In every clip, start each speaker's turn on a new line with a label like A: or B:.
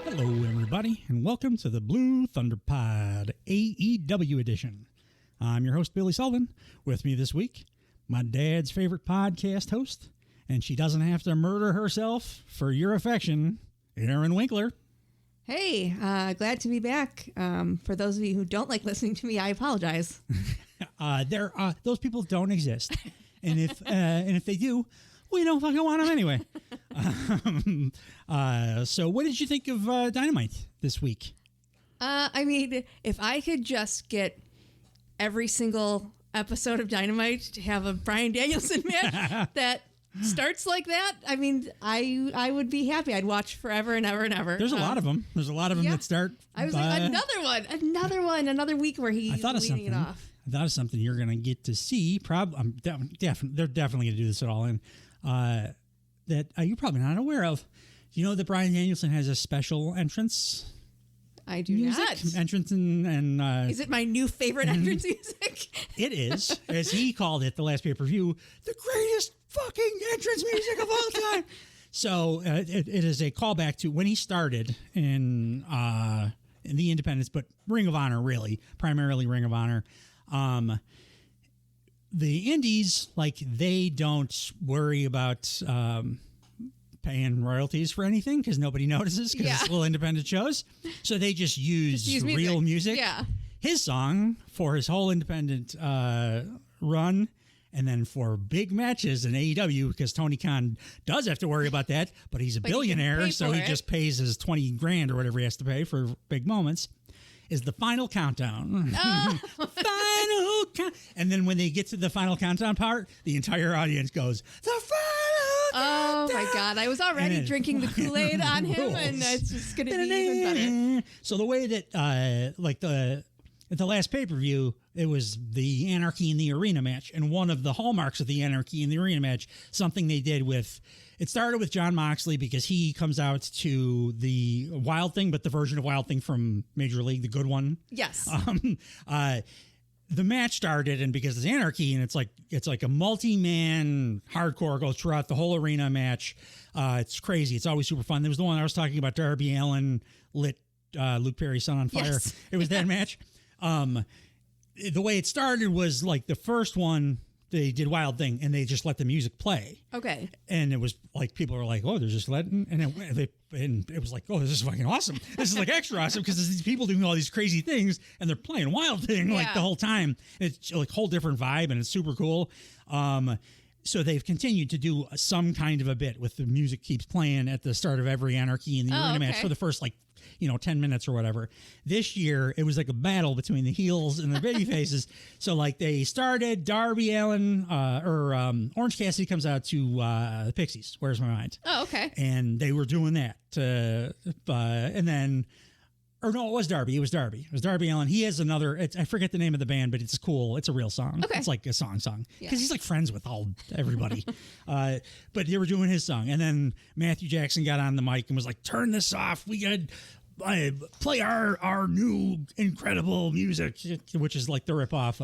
A: Hello, everybody, and welcome to the Blue Thunder Pod AEW Edition. I'm your host, Billy Sullivan. With me this week, my dad's favorite podcast host, and she doesn't have to murder herself for your affection, Aaron Winkler.
B: Hey, glad to be back. For those of you who don't like listening to me, I apologize.
A: Those people don't exist, and if they do, we don't fucking want them anyway. So what did you think of Dynamite this week?
B: I mean, if I could just get every single episode of Dynamite to have a Bryan Danielson match that starts like that, I mean, I would be happy. I'd watch forever and ever and ever.
A: There's a lot of them. There's a lot of them that start.
B: I was like, another week where he's leading it off.
A: I thought of something you're going to get to see. They're definitely going to do this at All In. That you're probably not aware of. You know that Bryan Danielson has a special entrance?
B: I do not.
A: Entrance and
B: is it my new favorite entrance music?
A: It is, as he called it the last pay-per-view, the greatest fucking entrance music of all time. So it is a callback to when he started in the Independents, but Ring of Honor, really, primarily Ring of Honor. The indies, like, they don't worry about paying royalties for anything because nobody notices because it's little independent shows. So they just use real music.
B: Yeah.
A: His song for his whole independent run, and then for big matches in AEW, because Tony Khan does have to worry about that, but he's a billionaire, so he just pays his $20,000 or whatever he has to pay for big moments, is the Final Countdown. Final count. And then when they get to the Final Countdown part, the entire audience goes, the Final Countdown.
B: Oh my God. I was already drinking the Kool-Aid on him, and it's just going to be even better.
A: So the way that, at the last pay-per-view, it was the Anarchy in the Arena match, and one of the hallmarks of the Anarchy in the Arena match, something they did with, it started with Jon Moxley because he comes out to the Wild Thing, but the version of Wild Thing from Major League, the good one.
B: Yes.
A: The match started, and because it's Anarchy, and it's like a multi-man hardcore goes throughout the whole arena match. It's crazy. It's always super fun. There was the one I was talking about. Darby Allin lit Luke Perry's son on fire.
B: Yes.
A: It was that match. The way it started was like the first one, they did Wild Thing and they just let the music play.
B: Okay.
A: And it was like, people were like, oh, they're just letting, and it was like, oh, this is fucking awesome. This is like extra awesome because there's these people doing all these crazy things and they're playing Wild Thing like the whole time. It's like a whole different vibe and it's super cool. So they've continued to do some kind of a bit with the music keeps playing at the start of every Anarchy in the Arena match for the first 10 minutes or whatever. This year, it was like a battle between the heels and the baby faces. So like they started, Darby Allin Orange Cassidy comes out to the Pixies. Where's My Mind?
B: Oh, okay.
A: And they were doing that. And then... Or no, it was Darby. It was Darby Allin. He has another, I forget the name of the band, but it's cool. It's a real song. Okay. It's like a song. Because he's like friends with everybody. But they were doing his song. And then Matthew Jackson got on the mic and was like, turn this off. We got to play our new incredible music, which is like the ripoff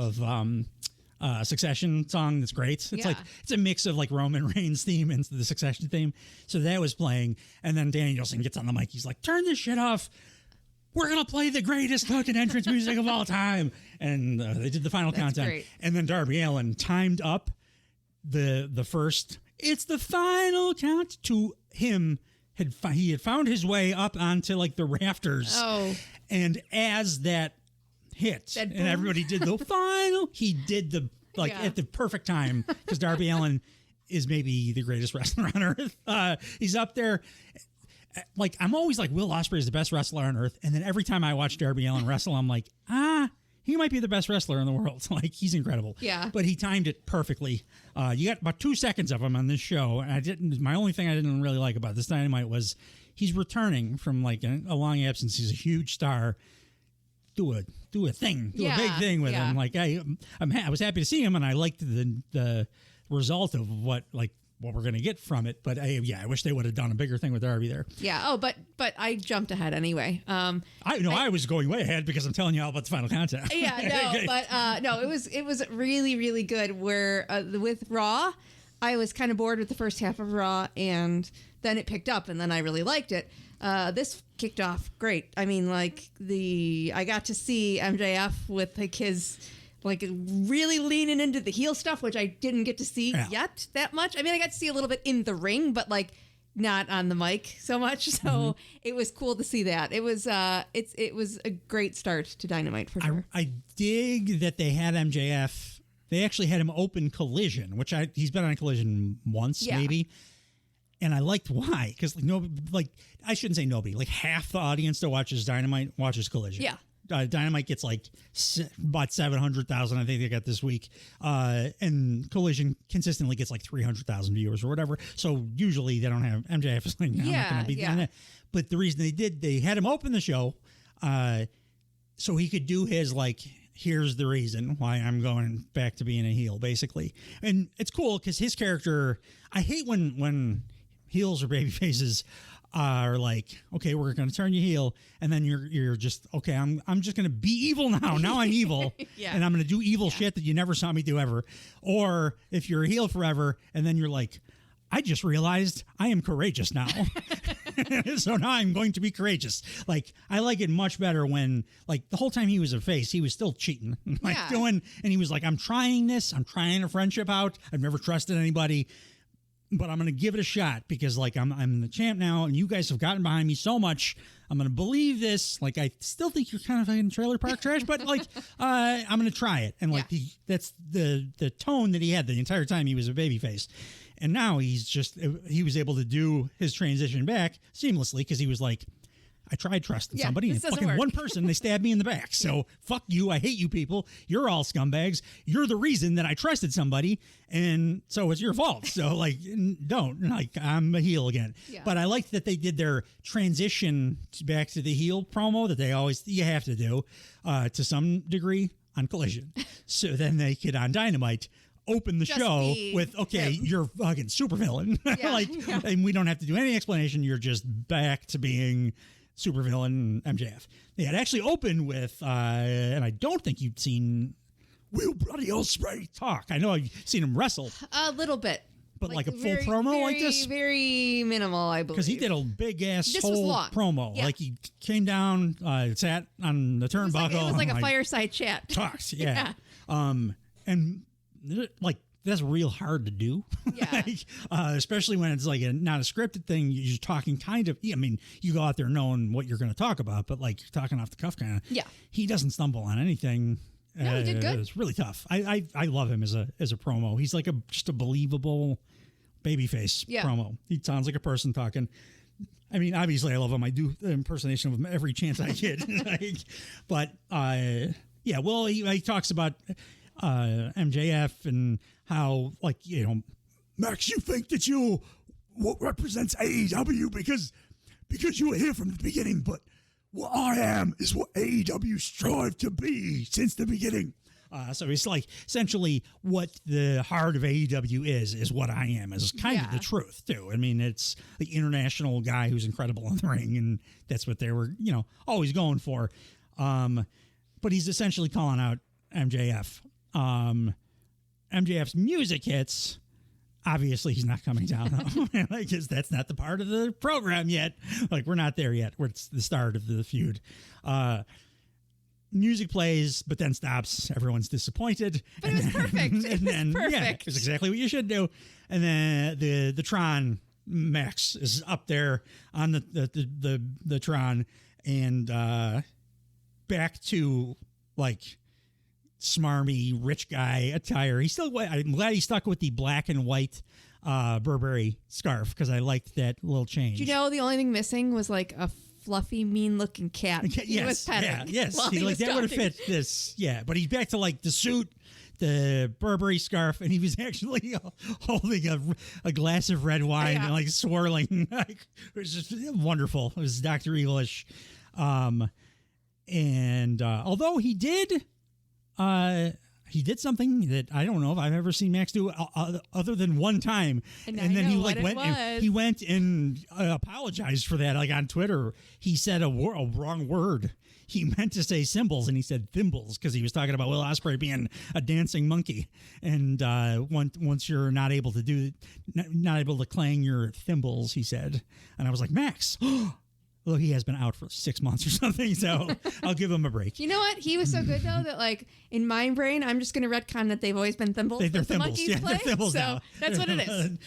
A: of Succession song. That's great. It's like, it's a mix of like Roman Reigns theme and the Succession theme. So that was playing. And then Danielson gets on the mic. He's like, turn this shit off. We're going to play the greatest fucking entrance music of all time. And they did the Final Countdown.
B: Great.
A: And then Darby Allin timed up the first, it's the final count to him. He had found his way up onto like the rafters.
B: Oh.
A: And as that hit, and everybody did the final, he did the, at the perfect time, because Darby Allin is maybe the greatest wrestler on earth. He's up there. Like, I'm always like, Will Ospreay is the best wrestler on earth. And then every time I watch Darby Allin wrestle, I'm like, he might be the best wrestler in the world. Like, he's incredible.
B: Yeah.
A: But he timed it perfectly. You got about 2 seconds of him on this show. And my only thing I didn't really like about this Dynamite was he's returning from like a long absence. He's a huge star. Do a big thing with him. Like, I was happy to see him, and I liked the result of what we're going to get from it. But I wish they would have done a bigger thing with Darby there.
B: Yeah. Oh, but I jumped ahead anyway.
A: I was going way ahead because I'm telling you all about the Final Countdown.
B: Yeah, no, it was really, really good. Where with Raw, I was kind of bored with the first half of Raw, and then it picked up, and then I really liked it. This kicked off great. I mean, like I got to see MJF with like his like really leaning into the heel stuff, which I didn't get to see yet that much. I mean, I got to see a little bit in the ring, but like not on the mic so much. So it was cool to see that. It was it was a great start to Dynamite for sure.
A: I dig that they had MJF. They actually had him open Collision, which he's been on Collision once maybe. And I liked why, because I shouldn't say nobody, like half the audience that watches Dynamite watches Collision.
B: Yeah.
A: Dynamite gets like about 700,000, I think they got this week. And Collision consistently gets like 300,000 viewers or whatever. So usually they don't have MJF is like, no, I'm not going to be doing that. But the reason they had him open the show so he could do his like, here's the reason why I'm going back to being a heel, basically. And it's cool because his character, I hate when heels or baby faces are like, okay, we're going to turn you heel, and then you're just, okay, I'm just going to be evil now. Now I'm evil, and I'm going to do evil shit that you never saw me do ever. Or if you're a heel forever, and then you're like, I just realized I am courageous now. So now I'm going to be courageous. Like, I like it much better when, like, the whole time he was a face, he was still cheating. And he was like, I'm trying this. I'm trying a friendship out. I've never trusted anybody, but I'm going to give it a shot because, like, I'm the champ now, and you guys have gotten behind me so much. I'm going to believe this. Like, I still think you're kind of in trailer park trash, but, like, I'm going to try it. And, like, that's the tone that he had the entire time he was a babyface. And now he was able to do his transition back seamlessly because he was like, I tried trusting somebody and fucking one person, they stabbed me in the back. So fuck you. I hate you people. You're all scumbags. You're the reason that I trusted somebody. And so it's your fault. So like, I'm a heel again. Yeah. But I like that they did their transition back to the heel promo that you have to do to some degree on Collision. So then they could on Dynamite open the show with, you're fucking supervillain. And we don't have to do any explanation. You're just back to being supervillain MJF. They had actually opened with, and I don't think you've seen Will Bloody Ospreay talk. I know I've seen him wrestle.
B: A little bit.
A: But like a full promo like this?
B: Very minimal, I believe.
A: Because he did a big-ass whole promo. Yeah. Like he came down, sat on the turnbuckle.
B: It was like a fireside chat.
A: Talks, yeah. And like that's real hard to do. Yeah. Especially when it's like not a scripted thing. You're just talking kind of. I mean, you go out there knowing what you're going to talk about, but like you're talking off the cuff kind of. Yeah. He doesn't stumble on anything.
B: No, he did good.
A: It's really tough. I love him as a promo. He's like just a believable babyface promo. He sounds like a person talking. I mean, obviously, I love him. I do the impersonation of him every chance I get. But well, he talks about MJF and how, like, Max, you think that you what represents AEW because you were here from the beginning, but what I am is what AEW strived to be since the beginning. So it's like essentially what the heart of AEW is what I am, is kind of the truth too. I mean, it's the international guy who's incredible in the ring, and that's what they were, always going for. But he's essentially calling out MJF. MJF's music hits. Obviously, he's not coming down, though, because that's not the part of the program yet. Like, we're not there yet. It's the start of the feud. Music plays, but then stops. Everyone's disappointed.
B: But it was perfect.
A: And then,
B: perfect.
A: It's exactly what you should do. And then the Tron Max is up there on the Tron, and back to like smarmy rich guy attire. I'm glad he stuck with the black and white Burberry scarf because I liked that little change.
B: The only thing missing was like a fluffy, mean-looking cat. He was petting.
A: Yes. That would have fit this. Yeah, but he's back to like the suit, the Burberry scarf, and he was actually holding a glass of red wine and like swirling. It was just wonderful. It was Dr. Evilish. And although he did something that I don't know if I've ever seen Max do other than one time. And then he went and apologized for that. Like on Twitter, he said a wrong word. He meant to say cymbals and he said thimbles because he was talking about Will Ospreay being a dancing monkey. And once you're not able to clang your thimbles, he said. And I was like, Max, Although he has been out for 6 months or something, so I'll give him a break.
B: You know what? He was so good though that like in my brain, I'm just going to retcon that they've always been thimbles.
A: They're
B: the
A: thimbles,
B: monkeys
A: yeah,
B: play,
A: they're thimbles
B: so
A: now.
B: that's what it is.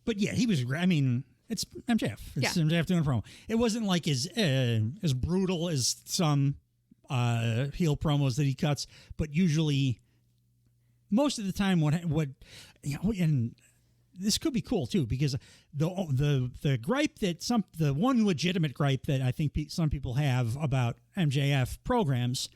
A: But yeah, he was. I mean, it's MJF. It's MJF doing a promo. It wasn't like as brutal as some heel promos that he cuts, but usually, most of the time, what you know, and this could be cool too, because the gripe that the one legitimate gripe that I think some people have about MJF programs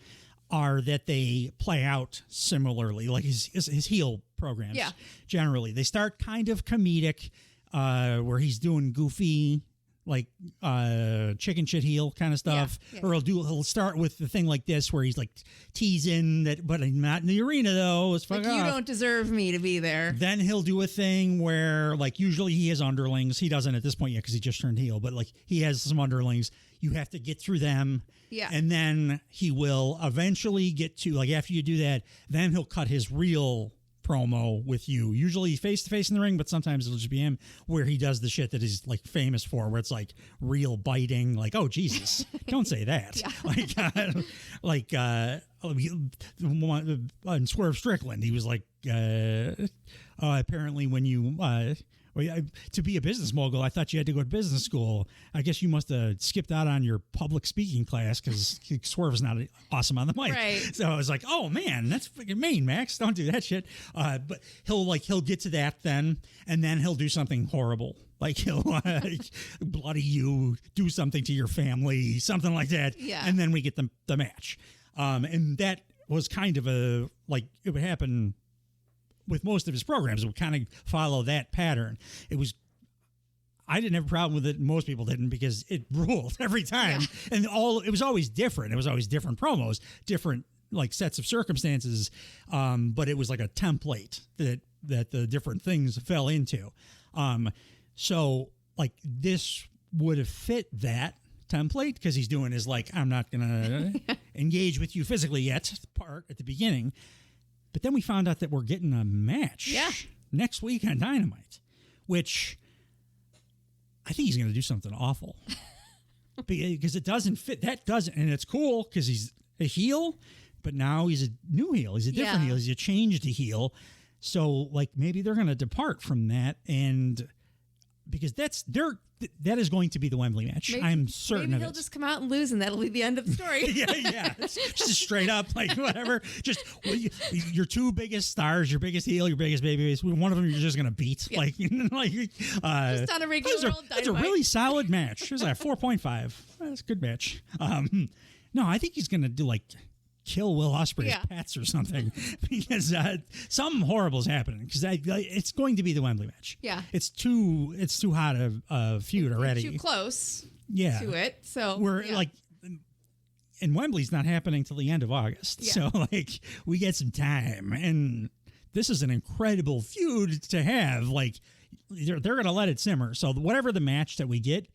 A: are that they play out similarly, like his heel programs.
B: Yeah.
A: Generally, they start kind of comedic, where he's doing goofy, like chicken shit heel kind of stuff, or he'll start with the thing like this where he's like teasing that, but I'm not in the arena though. It's
B: like you don't deserve me to be there.
A: Then he'll do a thing where like usually he has underlings. He doesn't at this point yet because he just turned heel, but like he has some underlings. You have to get through them.
B: Yeah.
A: And then he will eventually get to, like, after you do that, then he'll cut his real promo with you, usually face to face in the ring, but sometimes it'll just be him where he does the shit that he's like famous for, where it's like real biting, like, oh Jesus, don't say that. On Swerve Strickland, he was like, apparently when you to be a business mogul, I thought you had to go to business school. I guess you must have skipped out on your public speaking class because Swerve's not awesome on the mic.
B: Right.
A: So I was like, oh man, that's freaking mean, Max. Don't do that shit. But he'll get to that then, and then he'll do something horrible. Like he'll bloody you, do something to your family, something like that.
B: Yeah.
A: And then we get the match. And that was kind of it would happen with most of his programs. It would kind of follow that pattern. I didn't have a problem with it. Most people didn't, because it ruled every time. Yeah. And it was always different. It was always different promos, different like sets of circumstances. But it was like a template that the different things fell into. So like this would have fit that template, because he's doing his like, I'm not going to engage with you physically yet part at the beginning. But then we found out that we're getting a match next week on Dynamite, which I think he's going to do something awful because it doesn't fit. That doesn't, and it's cool because he's a heel, but now he's a new heel. He's a different heel. He's a changed heel. So like maybe they're going to depart from that, and because that is going to be the Wembley match. I'm certain of it.
B: Maybe he'll just come out and lose, and that'll be the end of the story.
A: yeah. Just straight up, like, whatever. Just your two biggest stars, your biggest heel, your biggest babyface, one of them you're just going to beat.
B: Yeah.
A: Just
B: on a regular old Dynamite.
A: That's a really solid match. It was like 4.5. That's a good match. No, I think he's going to do, like, kill Will Ospreay's pets or something, because something horrible is happening, because it's going to be the Wembley match.
B: Yeah,
A: it's too hot a feud already.
B: Too close.
A: Yeah.
B: To it. So
A: we're like, and Wembley's not happening till the end of August. Yeah. So like we get some time, and this is an incredible feud to have. Like they're going to let it simmer. So whatever the match that we get,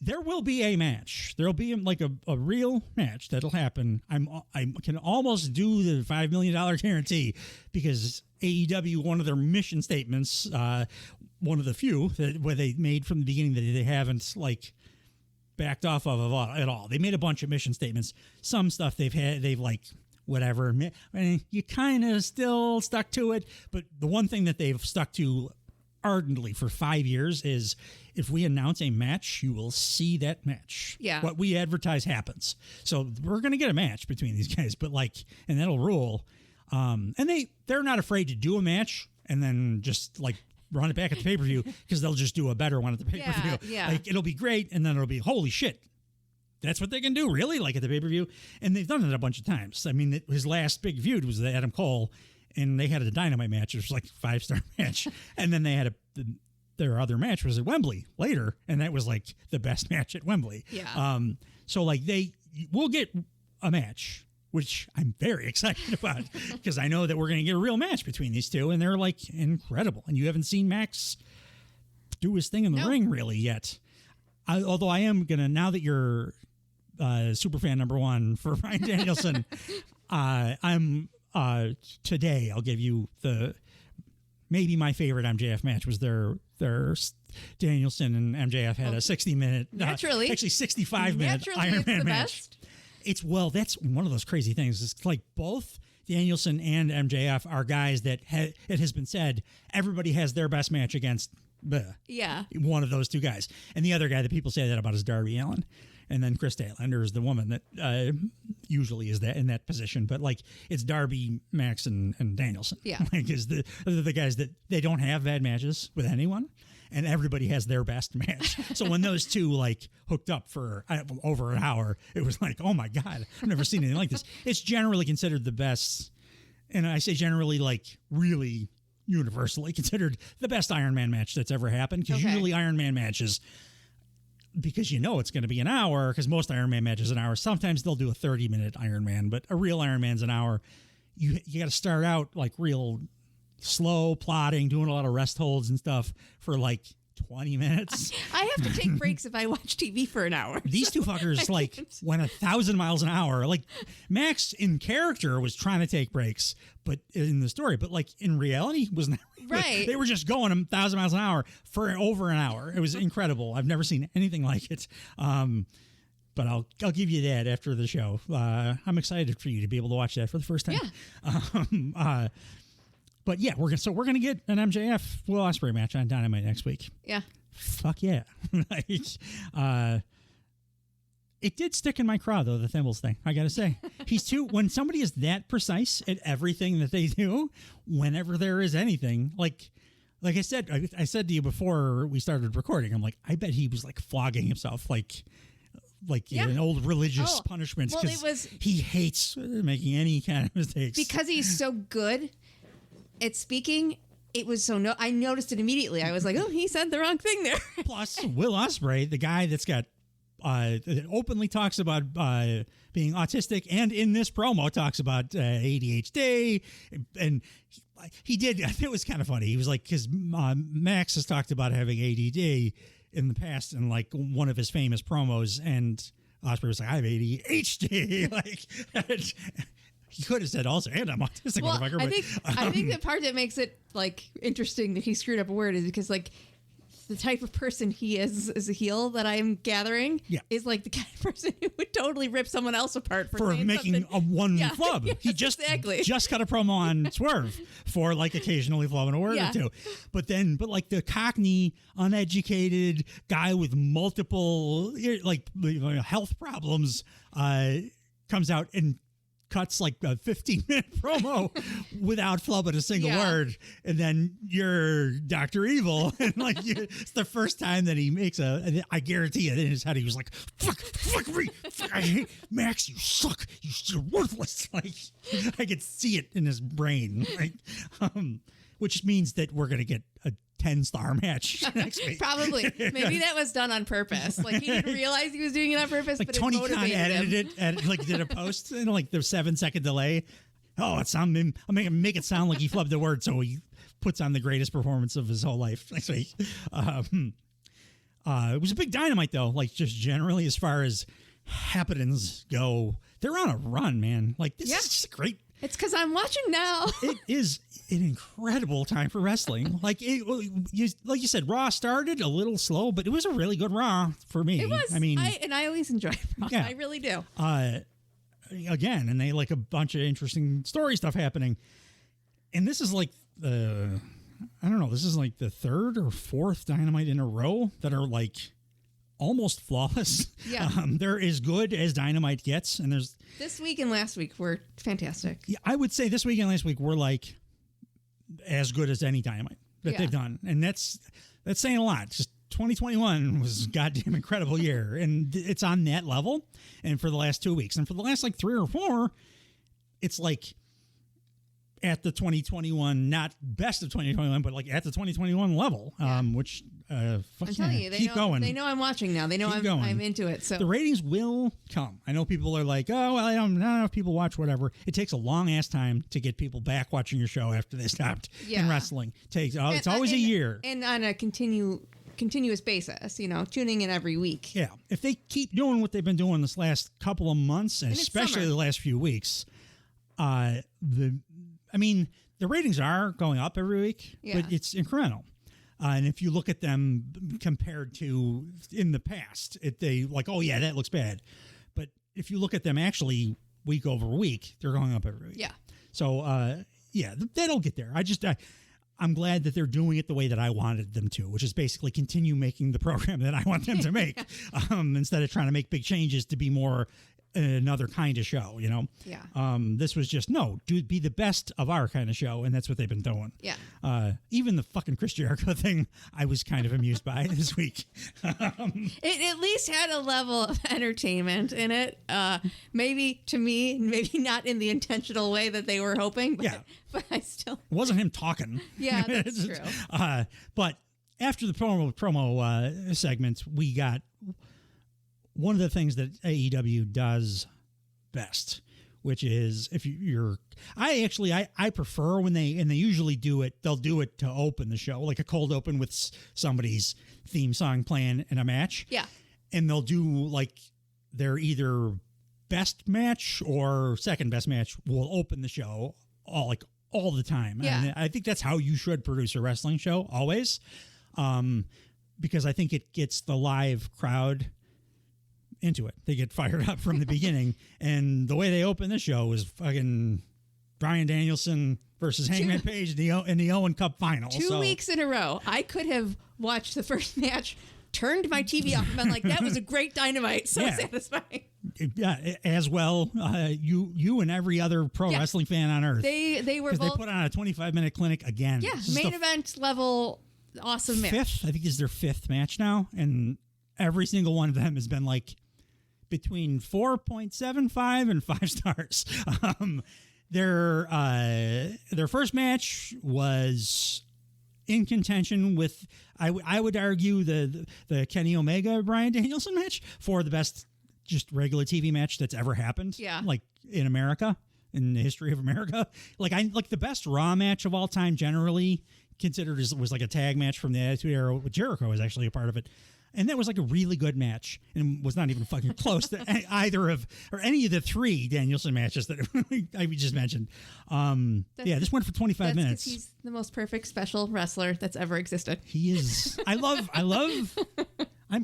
A: there will be a match. There'll be like a real match that'll happen. I can almost do the $5 million guarantee, because AEW, one of their mission statements, one of the few where they made from the beginning that they haven't like backed off of at all. They made a bunch of mission statements. Some stuff they've like whatever. I mean, you kind of still stuck to it, but the one thing that they've stuck to ardently for 5 years is, if we announce a match, you will see that match.
B: Yeah.
A: What we advertise happens. So we're going to get a match between these guys, but like, and that'll rule. And they're not afraid to do a match and then just like run it back at the pay-per-view, because they'll just do a better one at the pay-per-view.
B: Yeah.
A: Like it'll be great. And then it'll be, holy shit, that's what they can do, really? Like at the pay-per-view. And they've done it a bunch of times. I mean, his last big feud was the Adam Cole, and they had a Dynamite match. It was like a 5-star match. And then they had their other match was at Wembley later, and that was like the best match at Wembley.
B: Yeah.
A: So like we'll get a match, which I'm very excited about, because I know that we're going to get a real match between these two, and they're like incredible. And you haven't seen Max do his thing in the ring really yet. Although I am going to, now that you're super fan number one for Bryan Danielson, I'm today I'll give you the maybe my favorite MJF match was their Danielson and MJF had a 60-minute,
B: naturally,
A: actually 65-minute Iron Man match. That's one of those crazy things. It's like both Danielson and MJF are guys that it has been said everybody has their best match against one of those two guys. And the other guy that people say that about is Darby Allin. And then Chris Statlander is the woman that usually is in that position. But like it's Darby, Max, and Danielson.
B: Yeah.
A: Like is the guys that they don't have bad matches with anyone. And everybody has their best match. So when those two like hooked up for over an hour, it was like, oh my God, I've never seen anything like this. It's generally considered the best. And I say generally, like really universally considered the best Iron Man match that's ever happened. Because usually Iron Man matches, because it's going to be an hour, because most Iron Man matches an hour. Sometimes they'll do a 30-minute Iron Man, but a real Iron Man's an hour. You got to start out like real slow plotting, doing a lot of rest holds and stuff for like 20 minutes.
B: I have to take breaks if I watch TV for an hour.
A: These two fuckers like went 1,000 miles an hour. Like Max in character was trying to take breaks, but in the story, but like in reality was not.
B: Right.
A: They were just going 1,000 miles an hour for over an hour. It was incredible. I've never seen anything like it. But I'll give you that after the show. I'm excited for you to be able to watch that for the first time.
B: Yeah.
A: But yeah, we're gonna get an MJF Will Ospreay match on Dynamite next week.
B: Yeah.
A: Fuck yeah. It did stick in my craw though, the Thimbles thing. I gotta say, when somebody is that precise at everything that they do, whenever there is anything like I said to you before we started recording, I'm like, I bet he was like flogging himself like an old religious punishment because he hates making any kind of mistakes
B: because he's so good at speaking. It was I noticed it immediately. I was like, oh, he said the wrong thing there.
A: Plus, Will Ospreay, the guy that's got that openly talks about being autistic, and in this promo talks about ADHD, and he did. I think it was kind of funny. He was like, because Max has talked about having ADD in the past in like one of his famous promos, and Ospreay was like, I have ADHD. Like. He could have said also, and I'm autistic, motherfucker.
B: I think the part that makes it like interesting that he screwed up a word is because like the type of person he is as a heel that I am gathering is like the kind of person who would totally rip someone else apart for
A: making a one flub.
B: Yes,
A: he just cut a promo on Swerve for like occasionally flubbing a word or two. But like the Cockney, uneducated guy with multiple like health problems comes out and cuts like a 15-minute promo without flubbing a single word, and then you're Dr. Evil, and like it's the first time that he makes I guarantee you in his head he was like, fuck me, I hate Max, you suck, you're worthless. Like I could see it in his brain, like, which means that we're gonna get a 10-star match next week.
B: Probably. Maybe that was done on purpose. Like he didn't realize he was doing it on purpose,
A: like
B: but
A: Tony
B: it motivated
A: Khan did a post in like the 7-second delay. Oh, I'll make it sound like he flubbed the word, so he puts on the greatest performance of his whole life next week. It was a big Dynamite though, like just generally as far as happenings go. They're on a run, man. Like this is just great.
B: It's because I'm watching now.
A: It is an incredible time for wrestling. Like you said, Raw started a little slow, but it was a really good Raw for me.
B: It was.
A: I mean,
B: I always enjoy Raw.
A: Yeah.
B: I really do.
A: Again, and they like a bunch of interesting story stuff happening. And this is like I don't know. This is like the third or fourth Dynamite in a row that are like almost flawless.
B: Yeah.
A: They're as good as Dynamite gets, and there's
B: this week and last week were fantastic.
A: Yeah, I would say this week and last week were like as good as any Dynamite that they've done, and that's saying a lot. Just 2021 was a goddamn incredible year, and it's on that level. And for the last 2 weeks, and for the last like 3 or 4, it's like at the 2021, not best of 2021, but like at the 2021 level, which
B: I'm telling you,
A: keep going.
B: They know I'm watching now. They know I'm into it. So
A: the ratings will come. I know people are like, oh, well, I don't know if people watch whatever. It takes a long ass time to get people back watching your show after they stopped in wrestling. It's always a year,
B: and on a continuous basis, tuning in every week.
A: Yeah, if they keep doing what they've been doing this last couple of months, and especially the last few weeks, the ratings are going up every week, but it's incremental. And if you look at them compared to in the past, they like, oh yeah, that looks bad. But if you look at them actually week over week, they're going up every week.
B: Yeah.
A: So that'll get there. I'm glad that they're doing it the way that I wanted them to, which is basically continue making the program that I want them to make, instead of trying to make big changes to be more another kind of show, you know?
B: Yeah.
A: This was just, be the best of our kind of show, and that's what they've been doing.
B: Yeah.
A: Even the fucking Chris Jericho thing, I was kind of amused by this week.
B: It at least had a level of entertainment in it. Maybe to me, maybe not in the intentional way that they were hoping, but I still...
A: It wasn't him talking.
B: Yeah, that's true.
A: But after the promo segments, we got... one of the things that AEW does best, which is I prefer when they usually do it, they'll do it to open the show, like a cold open with somebody's theme song playing in a match.
B: Yeah.
A: And they'll do like their either best match or second best match will open the show all the time.
B: Yeah.
A: And I think that's how you should produce a wrestling show always. Because I think it gets the live crowd into it. They get fired up from the beginning, and the way they open the show is fucking Bryan Danielson versus Hangman Page in the Owen Cup final.
B: 2 weeks in a row. I could have watched the first match, turned my TV off, and been like, that was a great Dynamite. So satisfying.
A: Yeah, as well. You and every other pro wrestling fan on earth.
B: They were both.
A: They put on a 25-minute clinic again.
B: Yeah, main event level awesome match.
A: I think this is their fifth match now, and every single one of them has been like between 4.75 and 5 stars. Their first match was in contention with, I would argue, the Kenny Omega Bryan Danielson match for the best just regular TV match that's ever happened.
B: Yeah.
A: Like in America, in the history of America. Like the best Raw match of all time generally considered was like a tag match from the Attitude Era. Jericho was actually a part of it. And that was like a really good match and was not even fucking close to either of, or any of the 3 Danielson matches that I just mentioned. This went for 25 minutes.
B: He's the most perfect special wrestler that's ever existed.
A: He is. I'm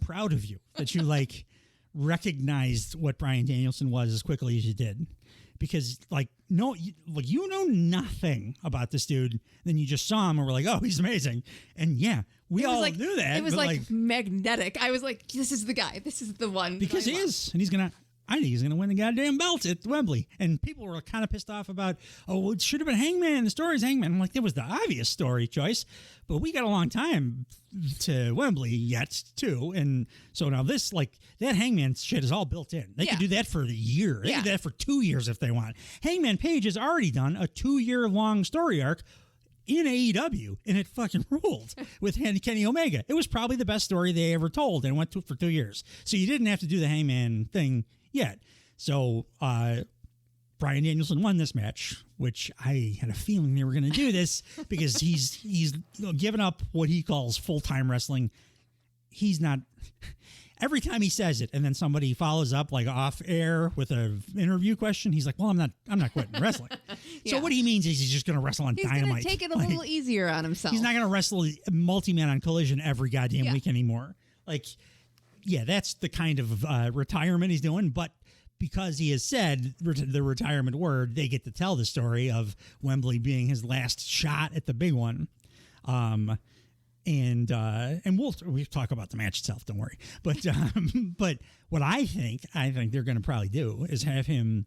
A: proud of you that you recognized what Bryan Danielson was as quickly as you did. Because you know nothing about this dude. Then you just saw him and were like, oh, he's amazing. And we all knew that.
B: It was magnetic. I was like, this is the guy. This is the one.
A: Because he is. And I think he's going to win the goddamn belt at Wembley. And people were kind of pissed off about, it should have been Hangman. The story's Hangman. I'm like, that was the obvious story choice. But we got a long time to Wembley yet, too. And so now that Hangman shit is all built in. They could do that for a year. They could do that for 2 years if they want. Hangman Page has already done a 2-year-long story arc in AEW, and it fucking ruled with Kenny Omega. It was probably the best story they ever told, and went for 2 years. So you didn't have to do the Hangman thing yet. So Bryan Danielson won this match, which I had a feeling they were going to do this because he's given up what he calls full-time wrestling. He's not. Every time he says it, and then somebody follows up off air with an interview question, he's like, "Well, I'm not quitting wrestling." So what he means is he's just going to wrestle on Dynamite.
B: He's going to take it a little easier on himself.
A: He's not going to wrestle multi-man on Collision every goddamn week anymore. That's the kind of retirement he's doing. But because he has said the retirement word, they get to tell the story of Wembley being his last shot at the big one. And we'll talk about the match itself. Don't worry. But what I think they're going to probably do is have him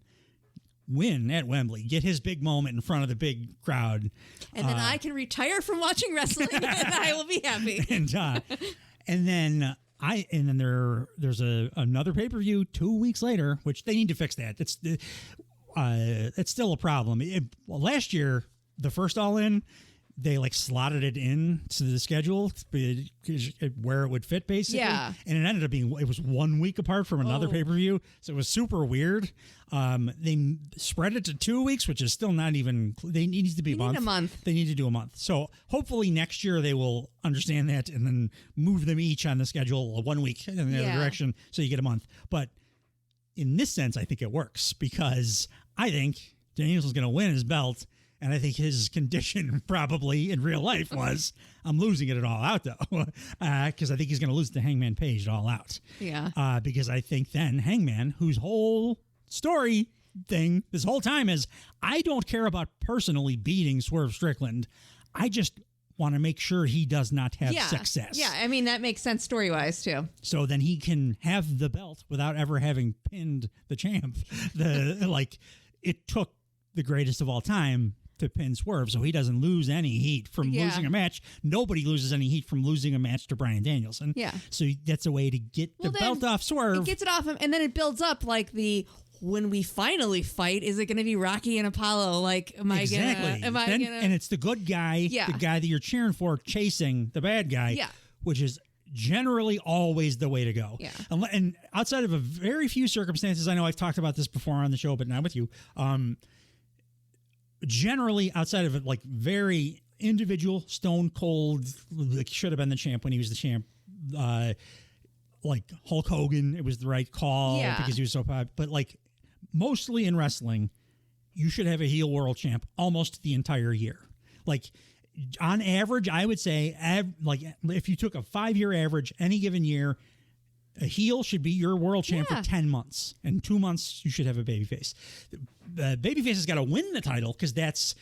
A: win at Wembley, get his big moment in front of the big crowd,
B: and then I can retire from watching wrestling, and I will be happy.
A: And then there's another pay-per-view 2 weeks later, which they need to fix that. It's still a problem. Last year, the first All In, they slotted it in to the schedule where it would fit, basically. Yeah. And it ended up it was 1 week apart from another pay-per-view. So it was super weird. They spread it to 2 weeks, which is still not even, it needs to be a month. They need to do a month. So hopefully next year they will understand that and then move them each on the schedule 1 week in the other direction. So you get a month. But in this sense, I think it works because I think Danielson's going to win his belt. And I think his condition probably in real life was, I'm losing it at All Out, though, because I think he's going to lose to Hangman Page at All Out.
B: Yeah.
A: Because I think then Hangman, whose whole story thing this whole time is, I don't care about personally beating Swerve Strickland. I just want to make sure he does not have success.
B: Yeah, I mean, that makes sense story-wise, too.
A: So then he can have the belt without ever having pinned the champ. It took the greatest of all time to pin Swerve, so he doesn't lose any heat from losing a match. Nobody loses any heat from losing a match to Bryan Danielson.
B: Yeah.
A: So that's a way to get the belt off Swerve.
B: It gets it off him, and then it builds up like when we finally fight, is it going to be Rocky and Apollo? Like, am I gonna?
A: And it's the good guy, the guy that you're cheering for, chasing the bad guy, which is generally always the way to go.
B: Yeah.
A: And outside of a very few circumstances, I know I've talked about this before on the show, but not with you. Generally, outside of it, like very individual, stone cold, like should have been the champ when he was the champ. Like Hulk Hogan, it was the right call because he was so popular. But like mostly in wrestling, you should have a heel world champ almost the entire year. Like on average, I would say, like if you took a 5-year average, any given year, a heel should be your world champ for 10 months. And 2 months, you should have a babyface. The babyface has got to win the title because that's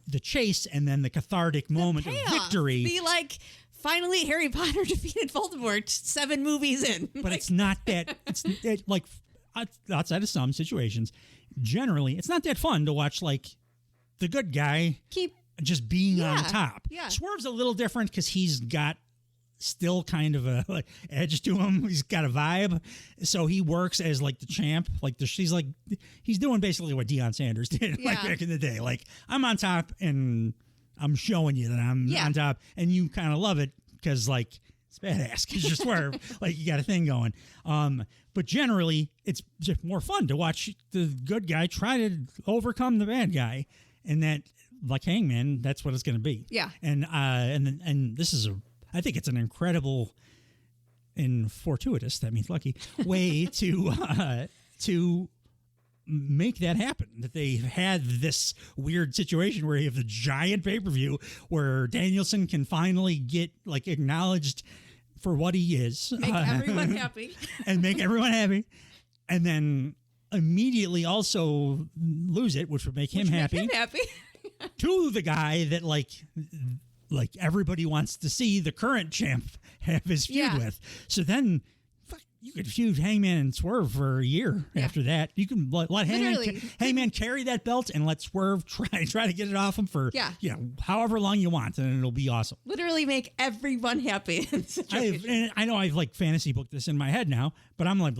A: the chase and then the cathartic moment of victory.
B: Be like, finally, Harry Potter defeated Voldemort 7 movies in.
A: But it's not that. Like outside of some situations, generally, it's not that fun to watch like the good guy keep just being on top.
B: Yeah.
A: Swerve's a little different because he's got still kind of a edge to him. He's got a vibe, so he works as like the champ. Like he's doing basically what Deion Sanders did like back in the day. Like I'm on top and I'm showing you that I'm on top, and you kind of love it because like it's badass because you're Swerve. Like you got a thing going. But generally, it's just more fun to watch the good guy try to overcome the bad guy, and that like Hangman, that's what it's going to be.
B: Yeah.
A: And this is I think it's an incredible and fortuitous, that means lucky, way to make that happen. That they had this weird situation where you have the giant pay-per-view where Danielson can finally get like acknowledged for what he is.
B: Make everyone happy.
A: And make everyone happy. And then immediately also lose it, which would make him happy. To the guy that like everybody wants to see the current champ have his feud with. So then you could feud Hangman and Swerve for a year after that. You can let Hangman carry that belt and let Swerve try to get it off him for however long you want, and it'll be awesome.
B: Literally make everyone happy.
A: I know I've like fantasy booked this in my head now, but I'm like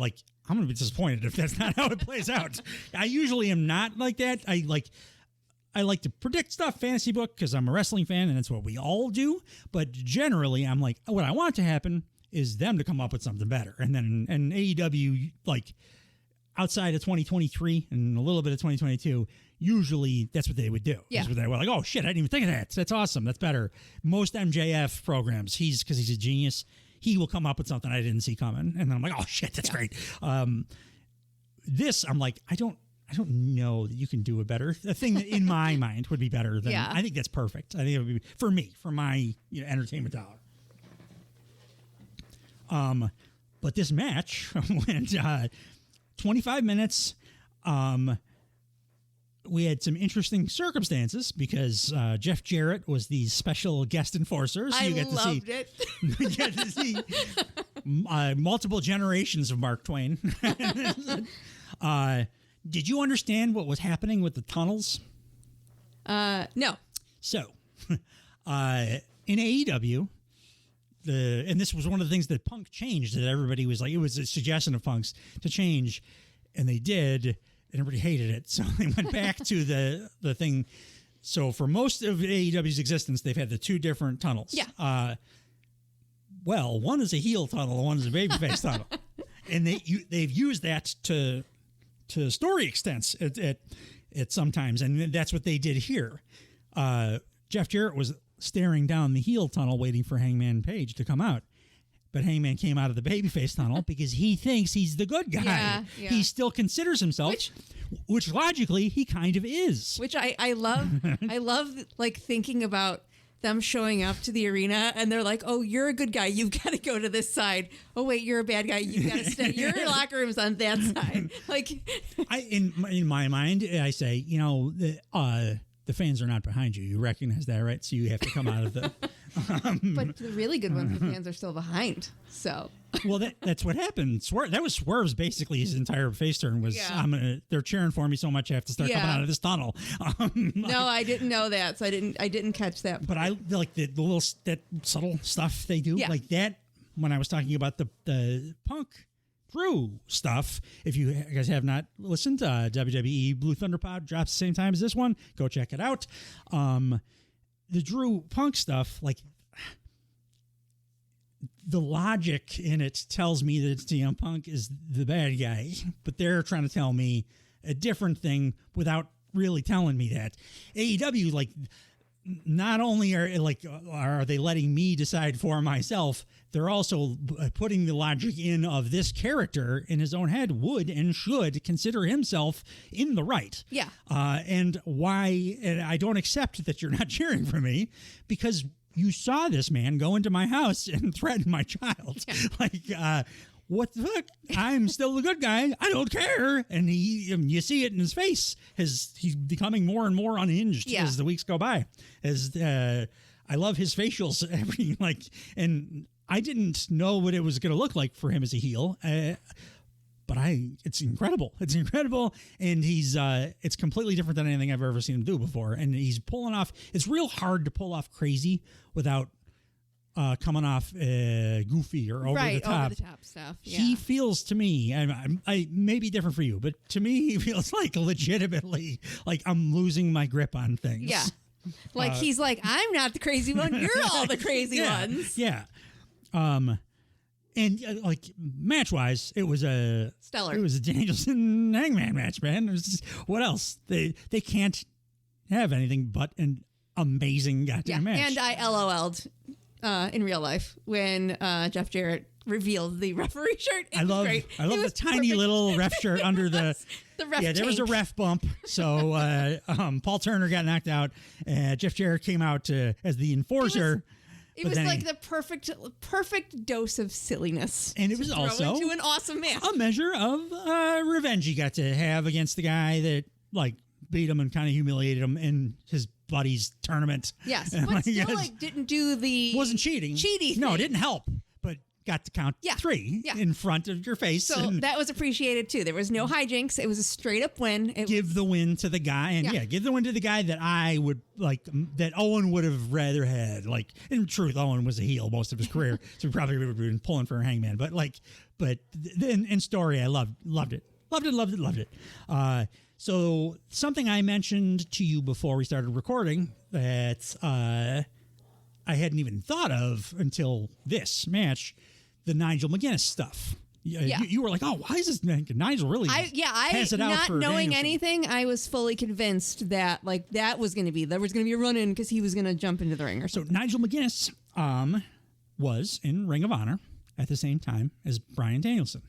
A: I'm going to be disappointed if that's not how it plays out. I usually am not like that. I like to predict stuff, fantasy book, because I'm a wrestling fan, and that's what we all do. But generally, I'm like, what I want to happen is them to come up with something better. And then AEW, like, outside of 2023 and a little bit of 2022, usually that's what they would do. Yeah. They were like, oh, shit, I didn't even think of that. That's awesome. That's better. Most MJF programs, because he's a genius, he will come up with something I didn't see coming. And then I'm like, oh, shit, that's great. This, I'm like, I don't know that you can do a better. A thing that in my mind would be better than. I think that's perfect. I think it would be for me, for my entertainment dollar. But this match went 25 minutes. We had some interesting circumstances because Jeff Jarrett was the special guest enforcer. So you loved it. You get to see multiple generations of Mark Twain. Did you understand what was happening with the tunnels?
B: No.
A: So, in AEW, and this was one of the things that Punk changed, that everybody was like, it was a suggestion of Punk's to change, and they did, and everybody hated it. So they went back to the thing. So for most of AEW's existence, they've had the 2 different tunnels.
B: Yeah.
A: Well, one is a heel tunnel, one is a babyface tunnel. And they've used that to story extents at sometimes, and that's what they did here. Jeff Jarrett was staring down the heel tunnel waiting for Hangman Page to come out, But Hangman came out of the babyface tunnel because he thinks he's the good guy.
B: Yeah.
A: He still considers himself, which logically he kind of is.
B: Which I love. I love like thinking about them showing up to the arena and they're like, "Oh, you're a good guy. You've got to go to this side. Oh, wait, you're a bad guy. You've got to stay. Your locker room's on that side." Like,
A: in my mind, I say, the fans are not behind you. You recognize that, right? So you have to come out of the.
B: But the really good ones, the fans are still behind. So.
A: Well, that's what happened. That was Swerve's basically his entire face turn was they're cheering for me so much I have to start coming out of this tunnel.
B: No, I didn't know that, so I didn't catch that.
A: But I like the little that subtle stuff they do like that. When I was talking about the Punk Drew stuff, if you guys have not listened, WWE Blue Thunder Pod drops the same time as this one. Go check it out. The Drew Punk stuff, like. The logic in it tells me that CM Punk is the bad guy, but they're trying to tell me a different thing without really telling me that. AEW, like, not only are they letting me decide for myself, they're also putting the logic in of this character in his own head would and should consider himself in the right.
B: Yeah.
A: And I don't accept that you're not cheering for me because you saw this man go into my house and threaten my child. Yeah. Like, what the fuck? I'm still the good guy. I don't care. And you see it in his face. He's becoming more and more unhinged as the weeks go by. I love his facials, and I didn't know what it was going to look like for him as a heel. But it's incredible. It's incredible. And it's completely different than anything I've ever seen him do before. And he's pulling off, it's real hard to pull off crazy without coming off goofy or over the top.
B: Over the top stuff. Yeah.
A: He feels to me, I may be different for you, but to me, he feels like legitimately like I'm losing my grip on things.
B: Yeah. Like he's like, I'm not the crazy one. You're all the crazy ones.
A: Yeah. And like match wise, it was
B: stellar.
A: It was a Danielson Hangman match, man. It was just, what else? They can't have anything but an amazing goddamn match.
B: And I LOL'd in real life when Jeff Jarrett revealed the referee shirt. I love
A: the tiny little ref shirt under the
B: ref. Yeah,
A: there was a ref bump. So Paul Turner got knocked out. Jeff Jarrett came out as the enforcer.
B: It was like the perfect dose of silliness.
A: And it was also
B: into an awesome match.
A: A measure of revenge he got to have against the guy that like beat him and kind of humiliated him in his buddy's tournament.
B: Yes, but still didn't do the...
A: Wasn't cheating. No, it didn't help, but got to count 3 in front of your face.
B: So that was appreciated too. There was no hijinks. It was a straight up win.
A: Give the win to the guy. And give the win to the guy that I would like, that Owen would have rather had. Like, in truth, Owen was a heel most of his career. So we probably would have been pulling for a Hangman. But in story, I loved it. Loved it. So something I mentioned to you before we started recording that I hadn't even thought of until this match, the Nigel McGuinness stuff. You were like, oh, why is this Nigel really has it out
B: not
A: for
B: knowing
A: Danielson.
B: Anything, I was fully convinced that there was going to be a run-in because he was going to jump into the ring or something.
A: So Nigel McGuinness was in Ring of Honor at the same time as Bryan Danielson.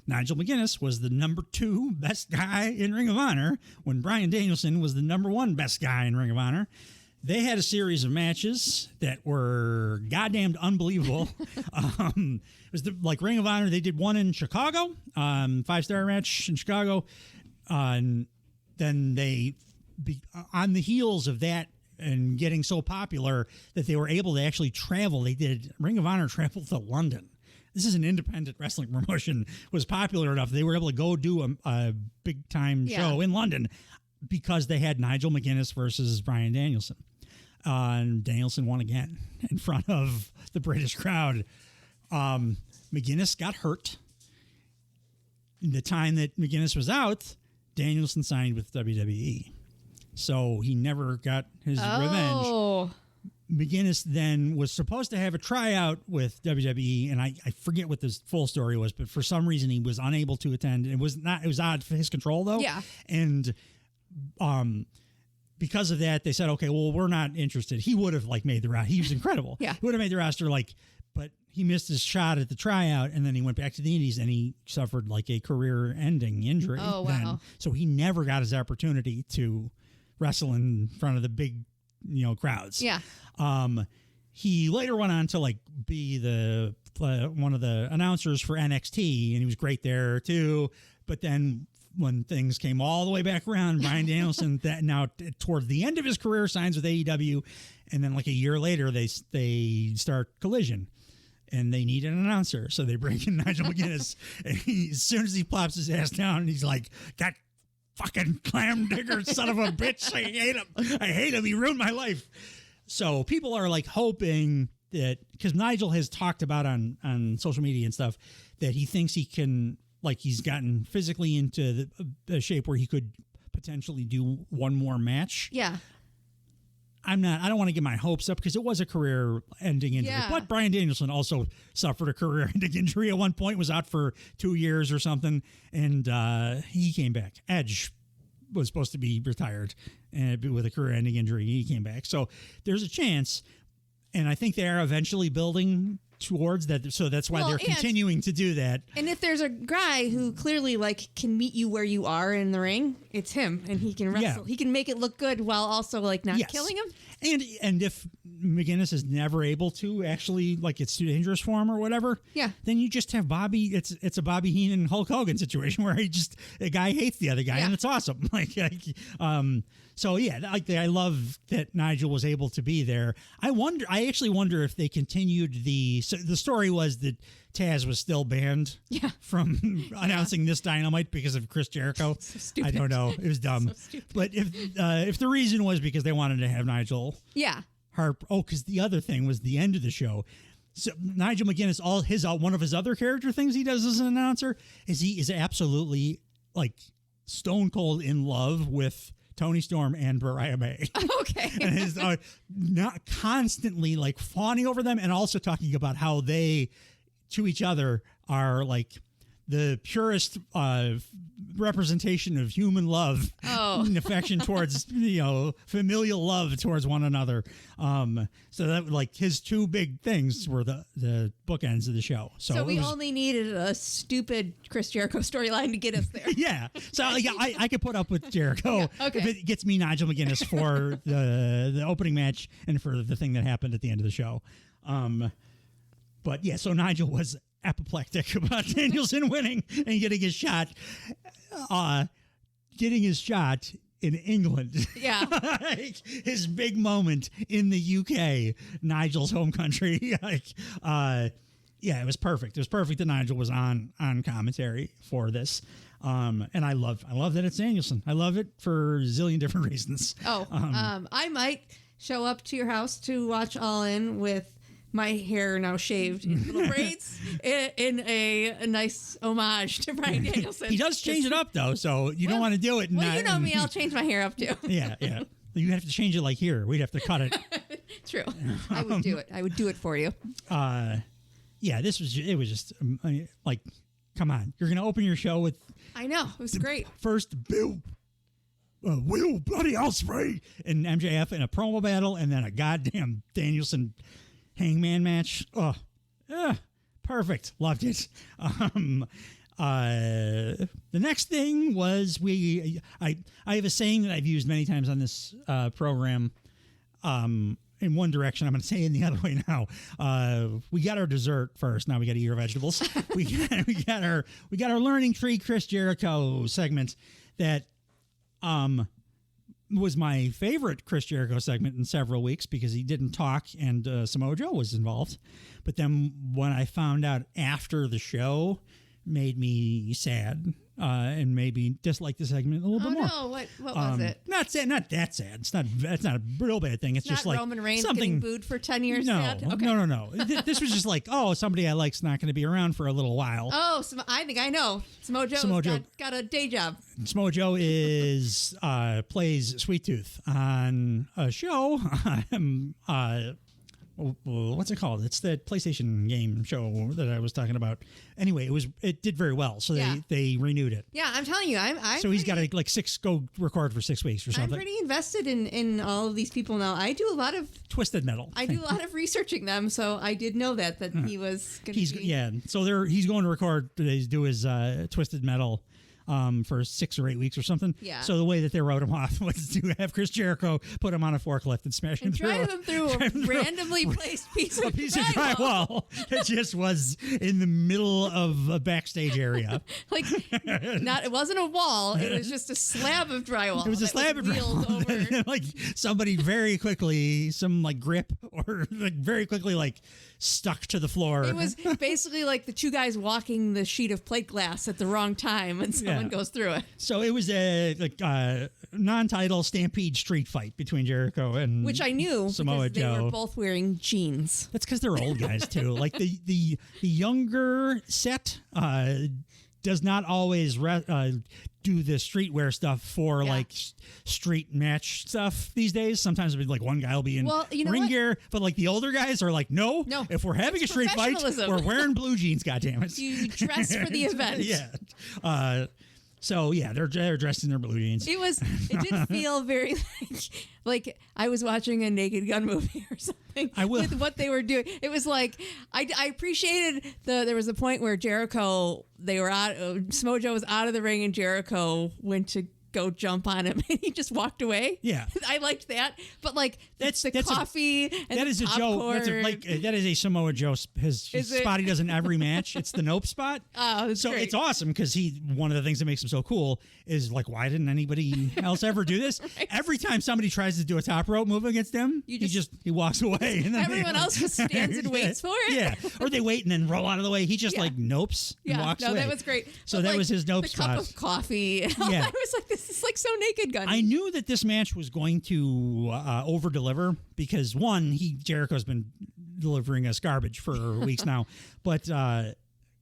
A: Nigel McGuinness was the number 2 best guy in Ring of Honor when Bryan Danielson was the number 1 best guy in Ring of Honor. They had a series of matches that were goddamn unbelievable. It was like Ring of Honor. They did one in Chicago, 5-star match in Chicago. And then they, on the heels of that and getting so popular that they were able to actually travel. Ring of Honor traveled to London. This is an independent wrestling promotion, was popular enough. They were able to go do a big time show in London because they had Nigel McGuinness versus Bryan Danielson. And Danielson won again in front of the British crowd. McGuinness got hurt. In the time that McGuinness was out, Danielson signed with WWE. So he never got his revenge. McGuinness then was supposed to have a tryout with WWE, and I forget what the full story was, but for some reason he was unable to attend. It was out of his control though.
B: Yeah.
A: And because of that, they said, okay, well, we're not interested. He would have made the roster. He was incredible.
B: Yeah.
A: He would have made the roster but he missed his shot at the tryout, and then he went back to the Indies, and he suffered like a career-ending injury.
B: Oh, wow.
A: So he never got his opportunity to wrestle in front of the big, crowds.
B: Yeah.
A: He later went on to like be the one of the announcers for NXT, and he was great there too. But then when things came all the way back around, Bryan Danielson, that now toward the end of his career, signs with AEW, and then like a year later they start Collision, and they need an announcer, so they bring in Nigel McGuinness. And as soon as he plops his ass down, he's like, "That fucking clam digger son of a bitch! I hate him! I hate him! He ruined my life." So people are like hoping that, because Nigel has talked about on social media and stuff, that he thinks he can, like, he's gotten physically into the shape where he could potentially do one more match.
B: Yeah.
A: I don't want to get my hopes up, because it was a career-ending injury.
B: Yeah.
A: But Bryan Danielson also suffered a career-ending injury at one point, was out for 2 years or something, and he came back. Edge was supposed to be retired, and with a career-ending injury, he came back. So there's a chance, and I think they are eventually building towards that, so that's why they're continuing to do that.
B: And if there's a guy who clearly like can meet you where you are in the ring, it's him, and he can wrestle. Yeah. He can make it look good while also like not killing him.
A: And if McGuinness is never able to actually, like, it's too dangerous for him or whatever, then you just have Bobby. It's a Bobby Heenan Hulk Hogan situation where a guy hates the other guy, and it's awesome. So yeah, I love that Nigel was able to be there. I actually wonder if they continued the story was that Taz was still banned from announcing this Dynamite because of Chris Jericho. So stupid. I don't know. It was dumb. So but if the reason was because they wanted to have Nigel Harper. Oh, because the other thing was the end of the show. So Nigel McGuinness, one of his other character things he does as an announcer is he is absolutely like stone cold in love with Tony Storm and Mariah May.
B: Okay.
A: And is not constantly like fawning over them, and also talking about how they to each other are like the purest representation of human love and affection towards, familial love towards one another. So that, like, his two big things were the bookends of the show. So
B: we only needed a stupid Chris Jericho storyline to get us there.
A: Yeah. So I could put up with Jericho if it gets me Nigel McGuinness for the opening match and for the thing that happened at the end of the show. But yeah, so Nigel was apoplectic about Danielson winning and getting his shot in England.
B: Yeah.
A: His big moment in the UK, Nigel's home country. It was perfect. It was perfect that Nigel was on commentary for this. And I love that it's Danielson. I love it for a zillion different reasons.
B: I might show up to your house to watch All In with my hair now shaved in little braids in a nice homage to Bryan Danielson.
A: He does change it up, though, so you don't want to do it.
B: You know me, I'll change my hair up, too.
A: Yeah. You have to change it like here. We'd have to cut it.
B: True. I would do it. I would do it for you.
A: It was just like, come on. You're going to open your show with...
B: I know. It was great.
A: First, Will Bloody Ospreay and MJF in a promo battle, and then a goddamn Danielson Hangman match. Perfect. Loved it. The next thing was I have a saying that I've used many times on this program. In one direction, I'm going to say it in the other way now. We got our dessert first. Now we got to eat our vegetables. we got our Learning Tree Chris Jericho segment that was my favorite Chris Jericho segment in several weeks because he didn't talk and Samoa Joe was involved. But then when I found out after the show, made me sad and made me dislike the segment a little bit more.
B: Oh no! What was it?
A: Not sad. Not that sad. It's not a real bad thing. It's just
B: not
A: like
B: Roman Reigns
A: something
B: getting booed for 10 years.
A: No,
B: sad? Okay.
A: no. This was just like, somebody I like's not going to be around for a little while.
B: Oh, I think I know. Samoa Joe's got a day job.
A: Samoa Joe plays Sweet Tooth on a show. What what's it called? It's that PlayStation game show that I was talking about. Anyway, it did very well, so they renewed it.
B: Yeah, I'm telling you, I'm
A: so he's got to go record for 6 weeks or something.
B: I'm pretty invested in all of these people now. I do a lot of
A: Twisted Metal.
B: I do a lot of researching them, so I did know that he was going to be.
A: Yeah, so he's going to record. Do his Twisted Metal. For 6 or 8 weeks or something.
B: Yeah.
A: So the way that they wrote him off was to have Chris Jericho put him on a forklift and smash him
B: drive him through a randomly placed piece of drywall.
A: It just was in the middle of a backstage area.
B: It wasn't a wall. It was just a slab of drywall.
A: It was a slab of drywall.
B: Over.
A: Like somebody very quickly, some like grip or like very quickly like stuck to the floor.
B: It was basically like the two guys walking the sheet of plate glass at the wrong time and someone goes through it.
A: So it was a non-title Stampede street fight between Jericho and
B: which I knew
A: Samoa
B: because
A: Joe.
B: They were both wearing jeans.
A: That's because they're old guys too. Like the younger set does not always do the streetwear stuff for like street match stuff these days. Sometimes it'll be like one guy will be in ring gear, but like the older guys are like, no. If we're having a street fight, we're wearing blue jeans. Goddammit.
B: You dress for the event.
A: Yeah. So yeah, they're dressed in their blue jeans.
B: It did feel very like I was watching a Naked Gun movie or something. With what they were doing. It was like I appreciated there was a point where Jericho, Samoa Joe was out of the ring and Jericho went to go jump on him and he just walked away.
A: Yeah.
B: I liked that. But like that's coffee and
A: that is a Joe. That is a Samoa Joe his spot he does in every match. It's the nope spot.
B: Oh, that's great.
A: It's awesome because one of the things that makes him so cool is like, why didn't anybody else ever do this? Right. Every time somebody tries to do a top rope move against him, he walks away. And then
B: everyone else just stands and waits for it.
A: Yeah. Or they wait and then roll out of the way. He just like nopes and walks away.
B: That was great.
A: So that was his nope spot.
B: Cup of coffee. I was like, this is like so Naked Gun.
A: I knew that this match was going to over deliver because one, Jericho's been delivering us garbage for weeks now, but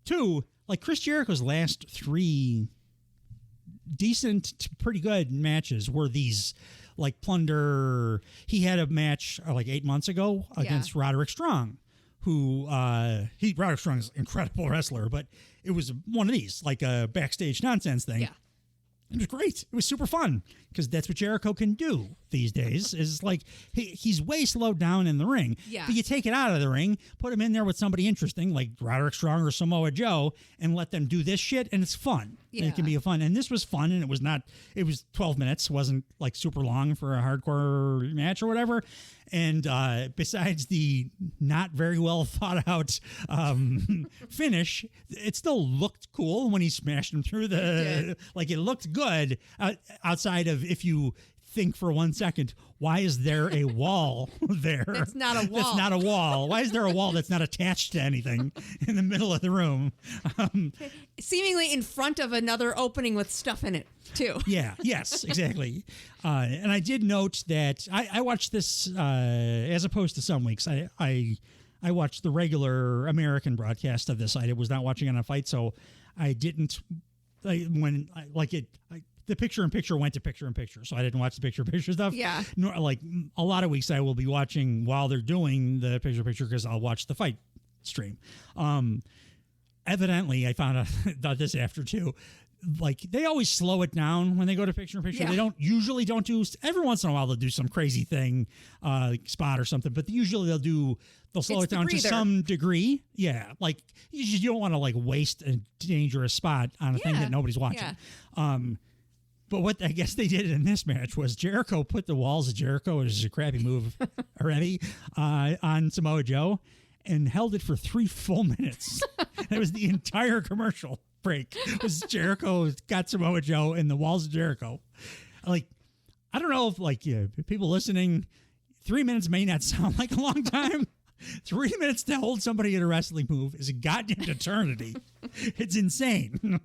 A: two, like Chris Jericho's last 3 decent to pretty good matches were these like Plunder. He had a match like 8 months ago against Roderick Strong, who Roderick Strong is an incredible wrestler, but it was one of these like a backstage nonsense thing.
B: Yeah.
A: It was great. It was super fun because that's what Jericho can do these days. Is like he's way slowed down in the ring.
B: Yeah.
A: But you take it out of the ring, put him in there with somebody interesting like Roderick Strong or Samoa Joe, and let them do this shit, and it's fun. Yeah. And it can be fun. And this was fun, and it was 12 minutes. Wasn't like super long for a hardcore match or whatever. And besides the not very well thought out finish, it still looked cool when he smashed him through the. Like it looked good outside of if you think for 1 second, why is there a wall there?
B: That's not a wall.
A: That's not a wall. Why is there a wall that's not attached to anything in the middle of the room?
B: Seemingly in front of another opening with stuff in it, too.
A: Yeah, yes, exactly. And I did note that I watched this as opposed to some weeks. I watched the regular American broadcast of this. I was not watching it on Fight, so I didn't. The picture-in-picture went to picture-in-picture, so I didn't watch the picture-in-picture stuff.
B: Yeah.
A: Nor, like a lot of weeks, I will be watching while they're doing the picture-in-picture because I'll watch the fight stream. Evidently, I found out this after too. Like they always slow it down when they go to picture-in-picture. Yeah. They don't do. Every once in a while, they'll do some crazy thing, spot or something. But usually they'll slow it down to some degree. Yeah, like you don't want to like waste a dangerous spot on a thing that nobody's watching. Yeah. But what I guess they did in this match was Jericho put the walls of Jericho, which is a crappy move already, on Samoa Joe and held it for 3 full minutes. That was the entire commercial break. It was Jericho got Samoa Joe in the walls of Jericho. Like, I don't know if people listening, 3 minutes may not sound like a long time. 3 minutes to hold somebody in a wrestling move is a goddamn eternity. It's insane.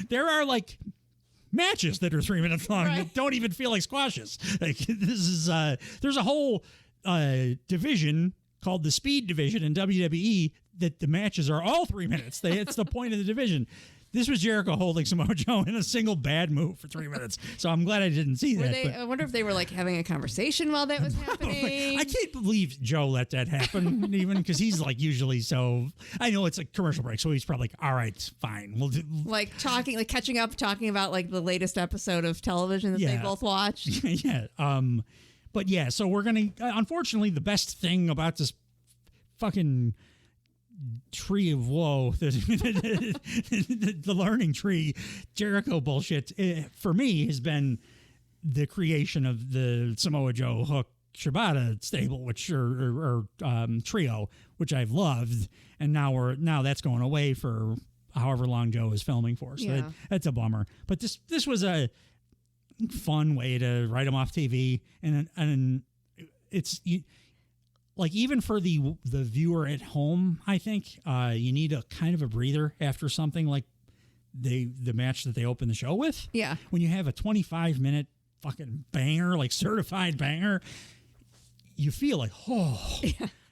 A: There are matches that are 3 minutes long that don't even feel like squashes. Like this is there's a whole division called the Speed Division in WWE that the matches are all 3 minutes. It's the point of the division. This was Jericho holding Samoa Joe in a single bad move for 3 minutes. So I'm glad I didn't see that.
B: I wonder if they were like having a conversation while that was happening.
A: I can't believe Joe let that happen, even because he's like usually so. I know it's a commercial break, so he's probably like, all right, fine, we'll do.
B: Like talking, like catching up, talking about like the latest episode of television that they both watched.
A: Yeah. But yeah, so we're gonna. Unfortunately, the best thing about this fucking tree of woe, the learning tree, Jericho bullshit, for me has been the creation of the Samoa Joe Hook Shibata stable, which or trio, which I've loved, and now that's going away for however long Joe is filming for. So that's a bummer. But this was a fun way to write him off TV, and it's. Like, even for the viewer at home, I think you need a kind of a breather after something like the match that they opened the show with.
B: Yeah.
A: When you have a 25-minute fucking banger, like certified banger, you feel like,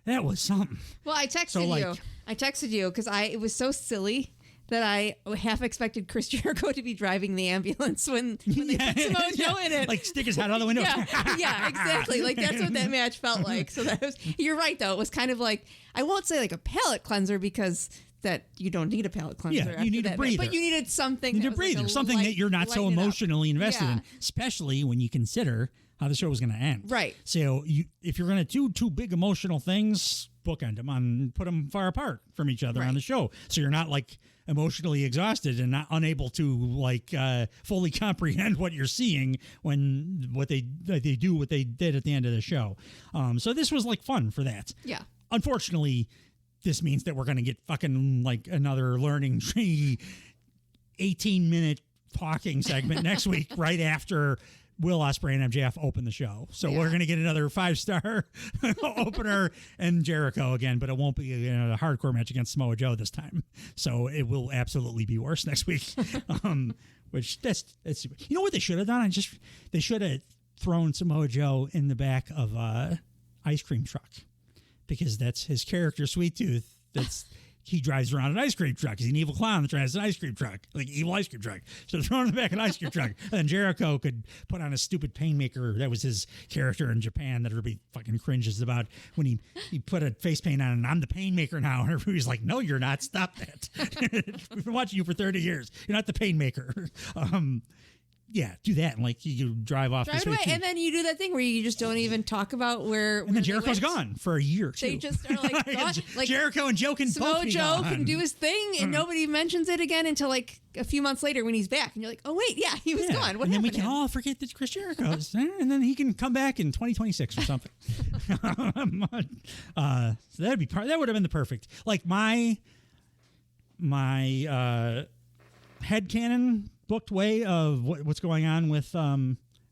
A: that was something.
B: Well, I texted you because it was so silly that I half expected Chris Jericho to be driving the ambulance when they put Samoa Joe in it.
A: Like, stick his head out the window.
B: Yeah, exactly. Like, that's what that match felt like. So you're right, though. It was kind of like, I won't say like a palate cleanser because that you don't need a palate cleanser.
A: Yeah, you need a breather.
B: But you needed something.
A: You need a breather. Like something that you're not so emotionally invested in, especially when you consider how the show was going to end.
B: Right.
A: So if you're going to do two big emotional things, bookend them on, put them far apart from each other on the show. So you're not like emotionally exhausted and not unable to like fully comprehend what you're seeing when they do what they did at the end of the show. So this was like fun for that.
B: Yeah.
A: Unfortunately, this means that we're going to get fucking like another learning tree 18-minute talking segment next week right after Will Ospreay and MJF open the show. So we're going to get another 5-star opener and Jericho again, but it won't be a hardcore match against Samoa Joe this time. So it will absolutely be worse next week. Which that's you know what they should have done? They should have thrown Samoa Joe in the back of a ice cream truck, because that's his character, Sweet Tooth. He drives around an ice cream truck. He's an evil clown that drives an ice cream truck, like evil ice cream truck. So throw him in the back of an ice cream truck. And then Jericho could put on a stupid painmaker. That was his character in Japan that everybody fucking cringes about when he put a face paint on, and I'm the painmaker now. And everybody's like, no, you're not. Stop that. We've been watching you for 30 years. You're not the painmaker. Yeah, do that, and like you drive off.
B: Drive away, and then you do that thing where you just don't even talk about where.
A: And then Jericho's gone for a year.
B: They just are like, gone. Like
A: Jericho and Joe can both be
B: Joe
A: gone.
B: can do his thing, and nobody mentions it again until like a few months later when he's back, and you're like, oh wait, yeah, he was gone. What
A: and then we
B: happened
A: can all forget that Chris Jericho's there, and then he can come back in 2026 or something. So that would have been the perfect. Like my headcanon booked way of what's going on with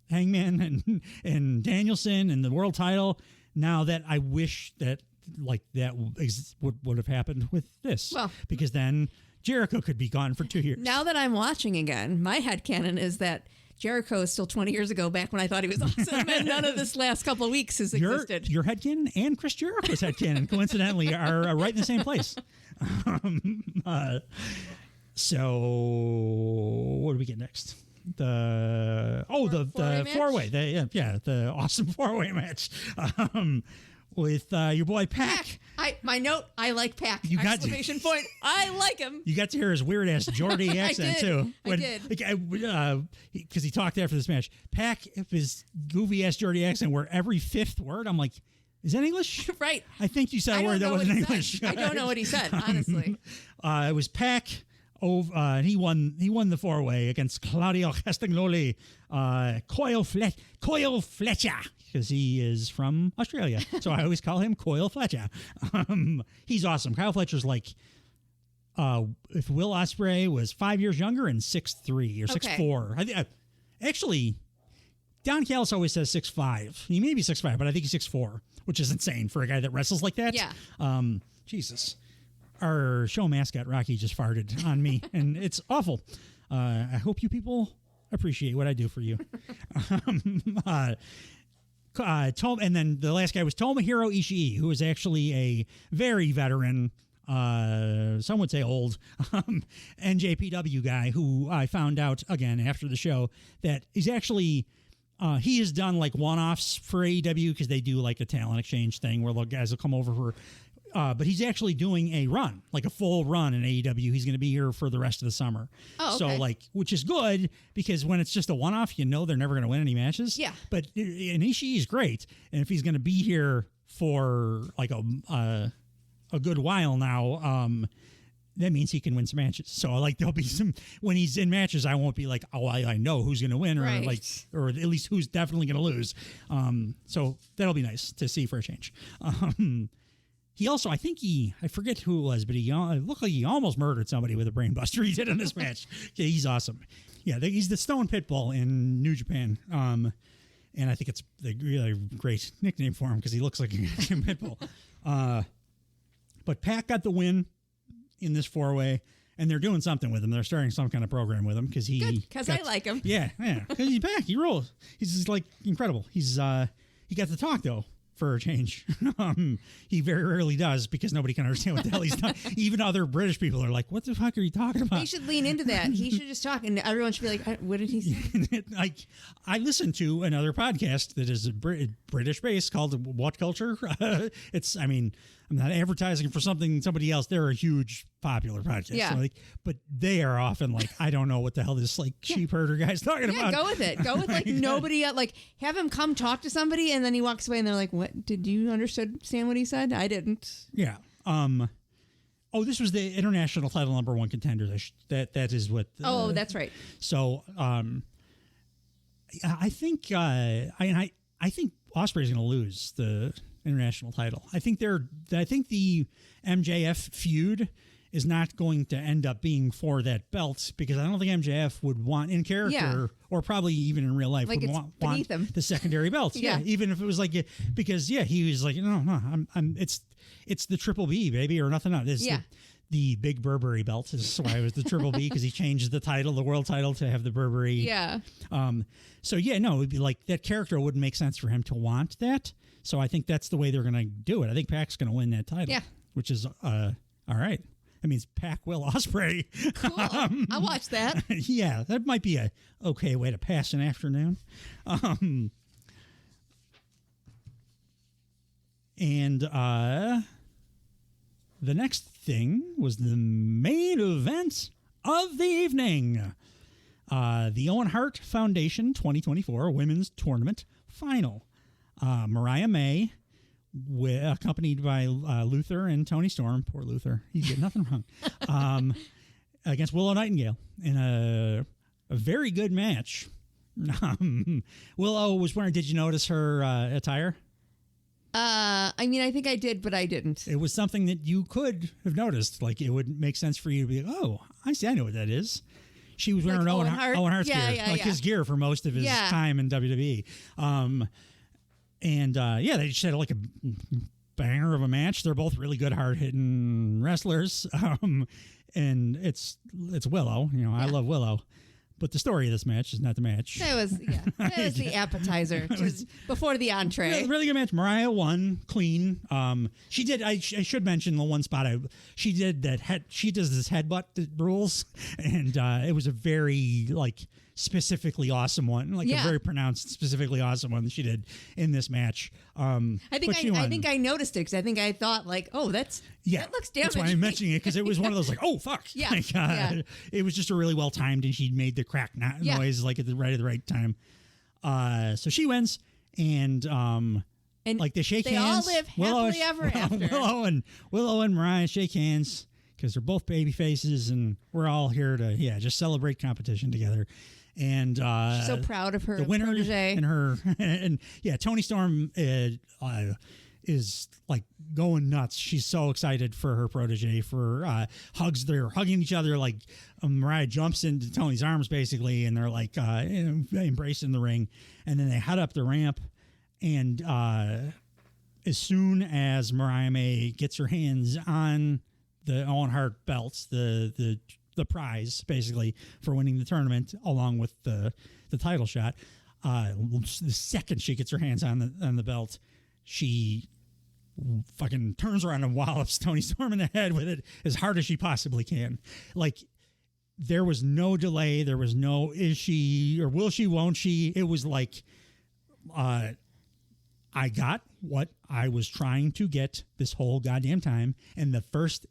A: Hangman and Danielson and the world title. Now that I wish that like that would have happened with this, because then Jericho could be gone for 2 years.
B: Now that I'm watching again, my headcanon is that Jericho is still 20 years ago, back when I thought he was awesome, and none of this last couple of weeks has existed.
A: Your headcanon and Chris Jericho's headcanon, coincidentally, are right in the same place. So what do we get next? The four-way. The awesome four-way match with your boy Pac.
B: My note, I like Pac. Exclamation point. I like him.
A: You got to hear his weird ass Geordie accent too.
B: I did.
A: Because he talked after this match. Pac, his goofy ass Geordie accent, where every fifth word I'm like, is that English?
B: Right.
A: I think you said a word that wasn't English.
B: I don't know what he said, honestly.
A: It was Pac. He won the four-way against Claudio Castagnoli, Coyle Fletcher, because he is from Australia. So I always call him Coyle Fletcher. He's awesome. Kyle Fletcher's like, if Will Ospreay was 5 years younger and 6'3" or 6'4". Actually, Don Callis always says 6'5". He may be 6'5", but I think he's 6'4", which is insane for a guy that wrestles like that.
B: Yeah.
A: Jesus. Our show mascot, Rocky, just farted on me, and it's awful. I hope you people appreciate what I do for you. And then the last guy was Tomohiro Ishii, who is actually a very veteran some would say old, NJPW guy who I found out again after the show that he's actually, he has done like one-offs for AEW because they do like a talent exchange thing where the guys will come over for, but he's actually doing a run, like a full run in AEW. He's going to be here for the rest of the summer.
B: Oh, okay.
A: So which is good because when it's just a one-off, they're never going to win any matches.
B: Yeah.
A: But and Ishii is great. And if he's going to be here for like a good while now, that means he can win some matches. So there'll be some, when he's in matches, I won't be like, oh, I know who's going to win or at least who's definitely going to lose. So that'll be nice to see for a change. He also, I forget who it was, but it looked like he almost murdered somebody with a brain buster he did in this match. Yeah, he's awesome. Yeah, he's the Stone Pitbull in New Japan. And I think it's a really great nickname for him because he looks like a Pitbull. But Pac got the win in this 4-way, and they're doing something with him. They're starting some kind of program with him because
B: I like him.
A: Yeah, because he's back. He rolls. He's just incredible. He got to talk though. For a change. He very rarely does because nobody can understand what the hell he's talking. Even other British people are like, what the fuck are you talking about?
B: He should lean into that. He should just talk and everyone should be like, what did he say?
A: I listened to another podcast that is British based called What Culture? I'm not advertising for somebody else. They're a huge popular podcast.
B: Yeah.
A: But they are often I don't know what the hell this sheep herder guy's talking about.
B: Go with it. Go with nobody have him come talk to somebody and then he walks away and they're like, what, did you understand what he said? I didn't.
A: Yeah. This was the international title number 1 contender. That is what.
B: That's right. So,
A: I think I think Ospreay's going to lose the international title. I think the MJF feud is not going to end up being for that belt because I don't think MJF would want in character or probably even in real life would want the secondary belts. Yeah, even if it was because he was like, no, it's the Triple B baby or nothing else. The big Burberry belt is why it was the Triple B because he changed the title, the world title, to have the Burberry.
B: Yeah.
A: It would be that character wouldn't make sense for him to want that. So I think that's the way they're going to do it. I think Pac's going to win that title. Yeah. Which is all right. That means Pac will Ospreay.
B: Cool. I'll watch that.
A: Yeah, that might be a okay way to pass an afternoon. The next thing was the main event of the evening. The Owen Hart Foundation 2024 Women's Tournament Final. Mariah May, accompanied by Luther and Tony Storm. Poor Luther. He did nothing wrong. Against Willow Nightingale in a very good match. Willow was wearing, did you notice her attire?
B: I think I did, but I didn't.
A: It was something that you could have noticed. It would make sense for you to be, I see, I know what that is. She was wearing Owen Hart's gear, his gear for most of his time in WWE. They just had a banger of a match. They're both really good, hard-hitting wrestlers. And it's Willow. I love Willow. But the story of this match is not the match.
B: That was the appetizer before the entree.
A: Really good match. Mariah won clean. She did. I should mention the one spot. She did that. She does this headbutt rules, and it was a very specifically awesome one, a very pronounced, specifically awesome one that she did in this match.
B: I think I noticed it because I think I thought that looks damaging.
A: That's why I'm mentioning it because it was one of those oh fuck. It was just a really well timed, and she made the crack noise at the right time. So she wins, and they shake hands.
B: They all live happily ever after.
A: Willow and Mariah shake hands because they're both baby faces, and we're all here to just celebrate competition together. And
B: she's so proud of her
A: the winner
B: protege.
A: And her and Tony Storm is going nuts. She's so excited for her protege for hugs. They're hugging each other Mariah jumps into Tony's arms basically, and they're embracing the ring, and then they head up the ramp, and as soon as Mariah May gets her hands on the Owen Hart belts, the prize basically for winning the tournament, along with the title shot. The second she gets her hands on the belt, she fucking turns around and wallops Tony Storm in the head with it as hard as she possibly can. Like, there was no delay. There was no is she or will she, won't she? It was like, I got what I was trying to get this whole goddamn time. And the first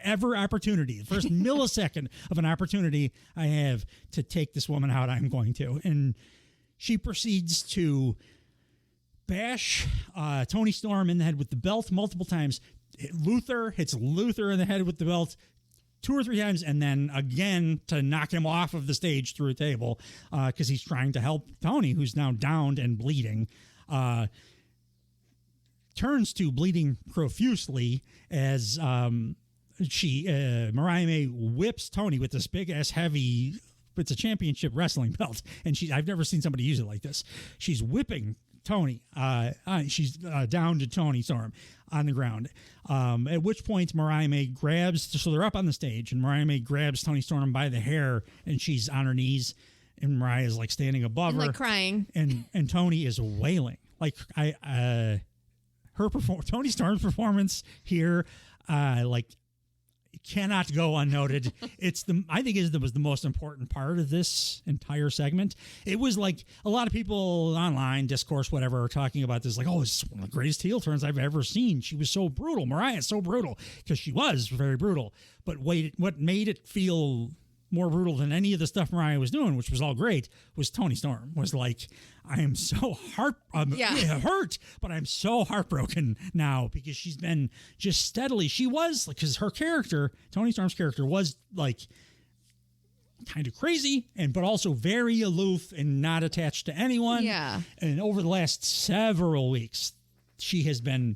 A: ever opportunity, the first millisecond of an opportunity I have to take this woman out, I'm going to. And she proceeds to bash Tony Storm in the head with the belt multiple times. Hits Luther in the head with the belt 2 or 3 times, and then again to knock him off of the stage through a table because he's trying to help Tony, who's now downed and bleeding. Turns to bleeding profusely as Mariah May whips Tony with this big ass heavy. It's a championship wrestling belt, and I've never seen somebody use it like this. She's whipping Tony. She's down to Tony Storm on the ground. At which point Mariah May grabs, so they're up on the stage, and Mariah May grabs Tony Storm by the hair, and she's on her knees, and Mariah is like standing above her,
B: like crying,
A: and Tony is wailing. Like Tony Storm's performance here, cannot go unnoted. I think it was the most important part of this entire segment. It was like a lot of people online, discourse, whatever, are talking about this, like, oh, it's one of the greatest heel turns I've ever seen. She was so brutal. Mariah's so brutal, because she was very brutal. But what made it feel more brutal than any of the stuff Mariah was doing, which was all great, was Tony Storm. Was like, I am so hurt, but I'm so heartbroken now, because she's been just steadily. She was, because her character, Tony Storm's character, was like kind of crazy, but also very aloof and not attached to anyone.
B: Yeah.
A: And over the last several weeks, she has been,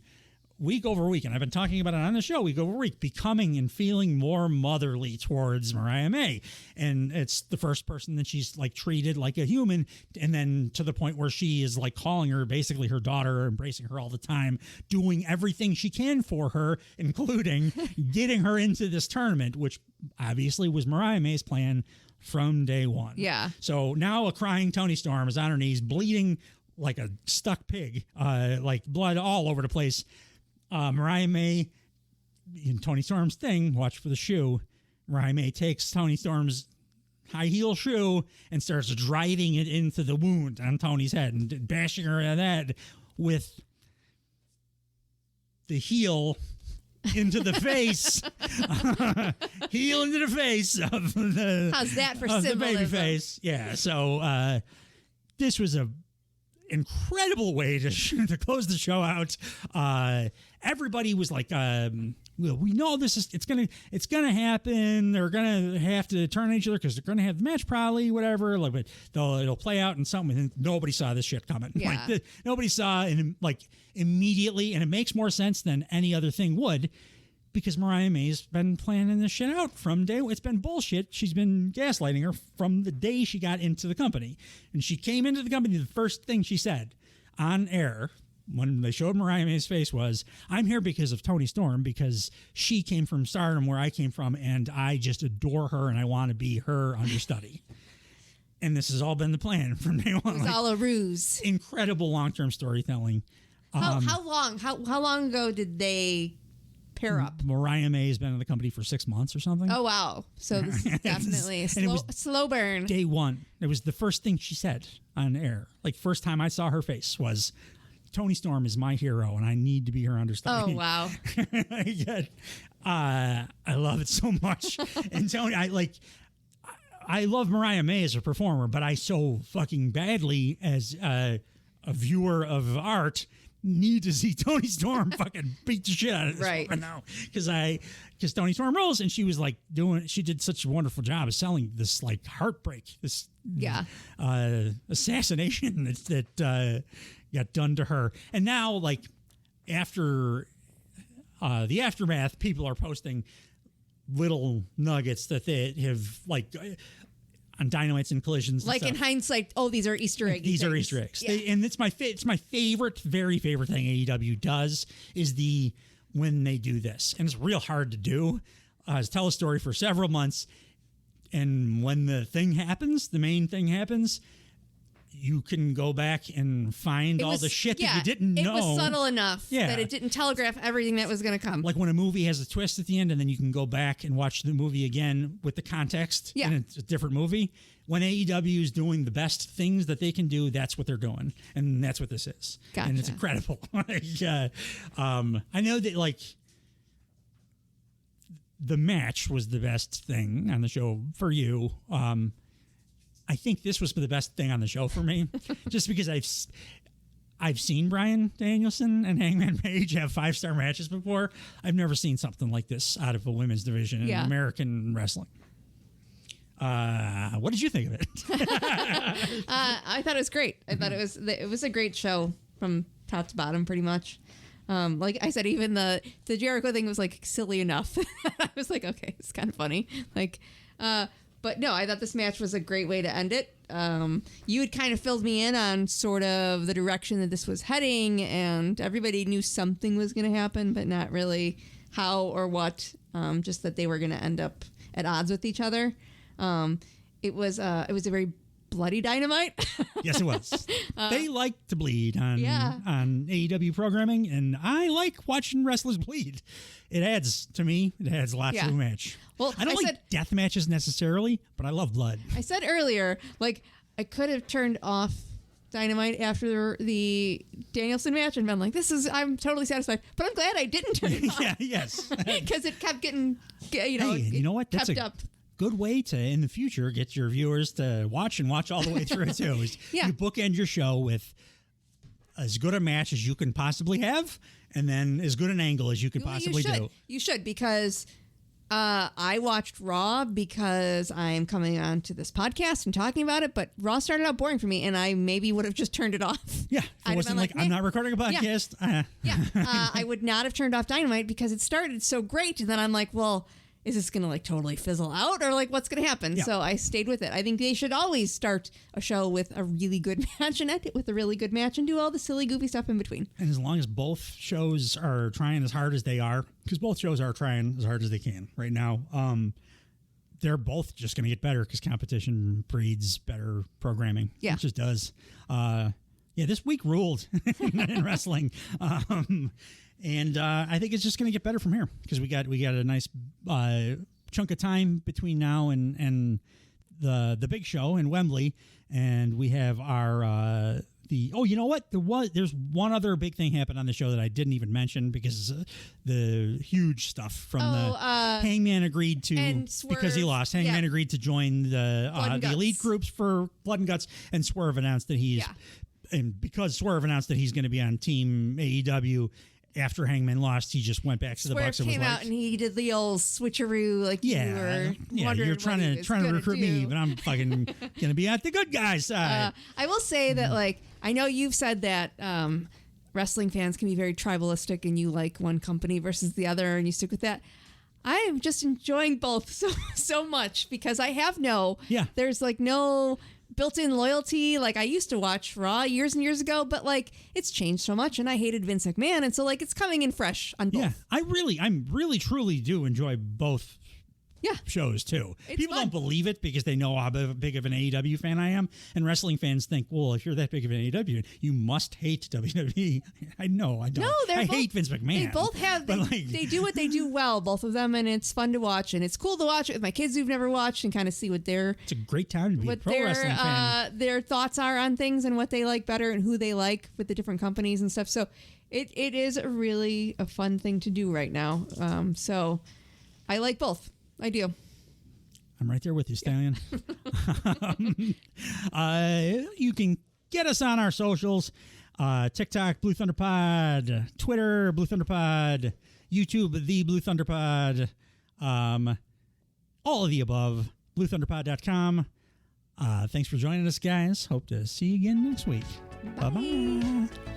A: week over week, and I've been talking about it on the show, week over week, becoming and feeling more motherly towards Mariah May. And it's the first person that she's like treated like a human, and then to the point where she is like calling her basically her daughter, embracing her all the time, doing everything she can for her, including getting her into this tournament, which obviously was Mariah May's plan from day one.
B: Yeah.
A: So now a crying Tony Storm is on her knees, bleeding like a stuck pig, like blood all over the place. Mariah May, in Tony Storm's thing, watch for the shoe, Mariah May takes Tony Storm's high heel shoe and starts driving it into the wound on Tony's head and bashing her in the head with the heel into the face. Heel into the face of the,
B: how's that for
A: of the
B: symbolism?
A: baby face. Yeah, so this was a incredible way to close the show out. Everybody was like, we know it's gonna happen. They're gonna have to turn on each other because they're gonna have the match probably, whatever. Like, but it'll play out in something. And nobody saw this shit coming.
B: Yeah.
A: Like, nobody saw it like immediately, and it makes more sense than any other thing would. Because Mariah May's been planning this shit out from day one. It's been bullshit. She's been gaslighting her from the day she got into the company. And she came into the company, the first thing she said on air when they showed Mariah May's face was, I'm here because of Tony Storm, because she came from Stardom where I came from, and I just adore her and I want to be her understudy. And this has all been the plan from day one.
B: It was all a ruse.
A: Incredible long-term storytelling.
B: How long ago did they pair up?
A: Mariah May has been in the company for 6 months or something.
B: Oh, wow. So this is definitely a slow burn.
A: Day one. It was the first thing she said on air. Like, first time I saw her face was, Tony Storm is my hero and I need to be her understudy.
B: Oh, wow.
A: I love it so much. And Tony, I love Mariah May as a performer, but I so fucking badly as a viewer of art need to see Tony Storm fucking beat the shit out of this woman now, because Tony Storm rolls, and she was like she did such a wonderful job of selling this like heartbreak, this assassination that got done to her. And now, like, after the aftermath, people are posting little nuggets that they have like on Dynamites and Collisions.
B: Like, in hindsight, these are Easter eggs.
A: These are Easter eggs.
B: Yeah.
A: And it's my favorite, very favorite thing AEW does is when they do this. And it's real hard to do. Tell a story for several months. And when the thing happens, the main thing happens, you can go back and find all the shit that you didn't know.
B: It was subtle enough that it didn't telegraph everything that was going to come.
A: Like when a movie has a twist at the end, and then you can go back and watch the movie again with the context, and it's a different movie. When AEW is doing the best things that they can do, that's what they're doing, and that's what this is.
B: Gotcha.
A: And it's incredible. I know that like the match was the best thing on the show for you. I think this was the best thing on the show for me, just because I've seen Bryan Danielson and Hangman Page have 5-star matches before. I've never seen something like this out of a women's division in American wrestling. What did you think of it?
B: I thought it was great. I thought it was a great show from top to bottom, pretty much. Like I said, even the Jericho thing was like silly enough. I was like, okay, it's kind of funny. Like, but no, I thought this match was a great way to end it. You had kind of filled me in on sort of the direction that this was heading, and everybody knew something was going to happen, but not really how or what. Just that they were going to end up at odds with each other. It was a very bloody Dynamite.
A: Yes, it was. They like to bleed on AEW programming, and I like watching wrestlers bleed. It adds to me. It adds a lot to a match. Well, I don't like death matches necessarily, but I love blood.
B: I said earlier, like I could have turned off Dynamite after the Danielson match and been like, I'm totally satisfied. But I'm glad I didn't turn it off.
A: Yes.
B: Because it kept getting,
A: you know what? That's
B: up.
A: Good way to, in the future, get your viewers to watch all the way through too. You bookend your show with as good a match as you can possibly have, and then as good an angle as you could possibly do.
B: You should, because I watched Raw because I'm coming on to this podcast and talking about it, but Raw started out boring for me, and I maybe would have just turned it off.
A: Yeah, it wasn't like I'm not recording a podcast.
B: I would not have turned off Dynamite because it started so great, and then I'm like, well, is this going to like totally fizzle out, or like what's going to happen? Yeah. So I stayed with it. I think they should always start a show with a really good match and end it with a really good match and do all the silly, goofy stuff in between.
A: And as long as both shows are trying as hard as they are, because both shows are trying as hard as they can right now, they're both just going to get better because competition breeds better programming.
B: Yeah.
A: It just does. This week ruled in wrestling. And I think it's just going to get better from here because we got a nice chunk of time between now and the big show in Wembley, and we have our you know what? There's one other big thing happened on the show that I didn't even mention because the huge stuff from the Hangman agreed to because he lost. Hangman agreed to join the elite groups for Blood and Guts, and Swerve announced that he's and because Swerve announced that he's going to be on Team AEW. After Hangman lost, he just went back to the Bucks and was like,
B: came out and he did the old switcheroo, like you were wondering
A: you're trying to recruit me, but I'm fucking gonna be at the good guys' side.
B: I will say that, like, I know you've said that wrestling fans can be very tribalistic, and you like one company versus the other, and you stick with that. I am just enjoying both so much because I have there's like no built-in loyalty. Like I used to watch Raw years and years ago, but like it's changed so much, and I hated Vince McMahon, and so like it's coming in fresh on both.
A: Yeah, I really truly do enjoy both shows too. People don't believe it because they know how big of an AEW fan I am, and wrestling fans think, well, if you're that big of an AEW, you must hate WWE. I know I don't.
B: No, I
A: hate Vince McMahon.
B: They both have. They do what they do well, both of them, and it's fun to watch, and it's cool to watch it with my kids who've never watched and kind of see what their.
A: It's a great time to be a pro wrestling fan.
B: Their thoughts are on things and what they like better and who they like with the different companies and stuff. So it is a fun thing to do right now. So I like both. I do.
A: I'm right there with you, Stallion. You can get us on our socials. TikTok, Blue Thunder Pod. Twitter, Blue Thunder Pod. YouTube, The Blue Thunder Pod. All of the above. BlueThunderPod.com. Thanks for joining us, guys. Hope to see you again next week. Bye-bye.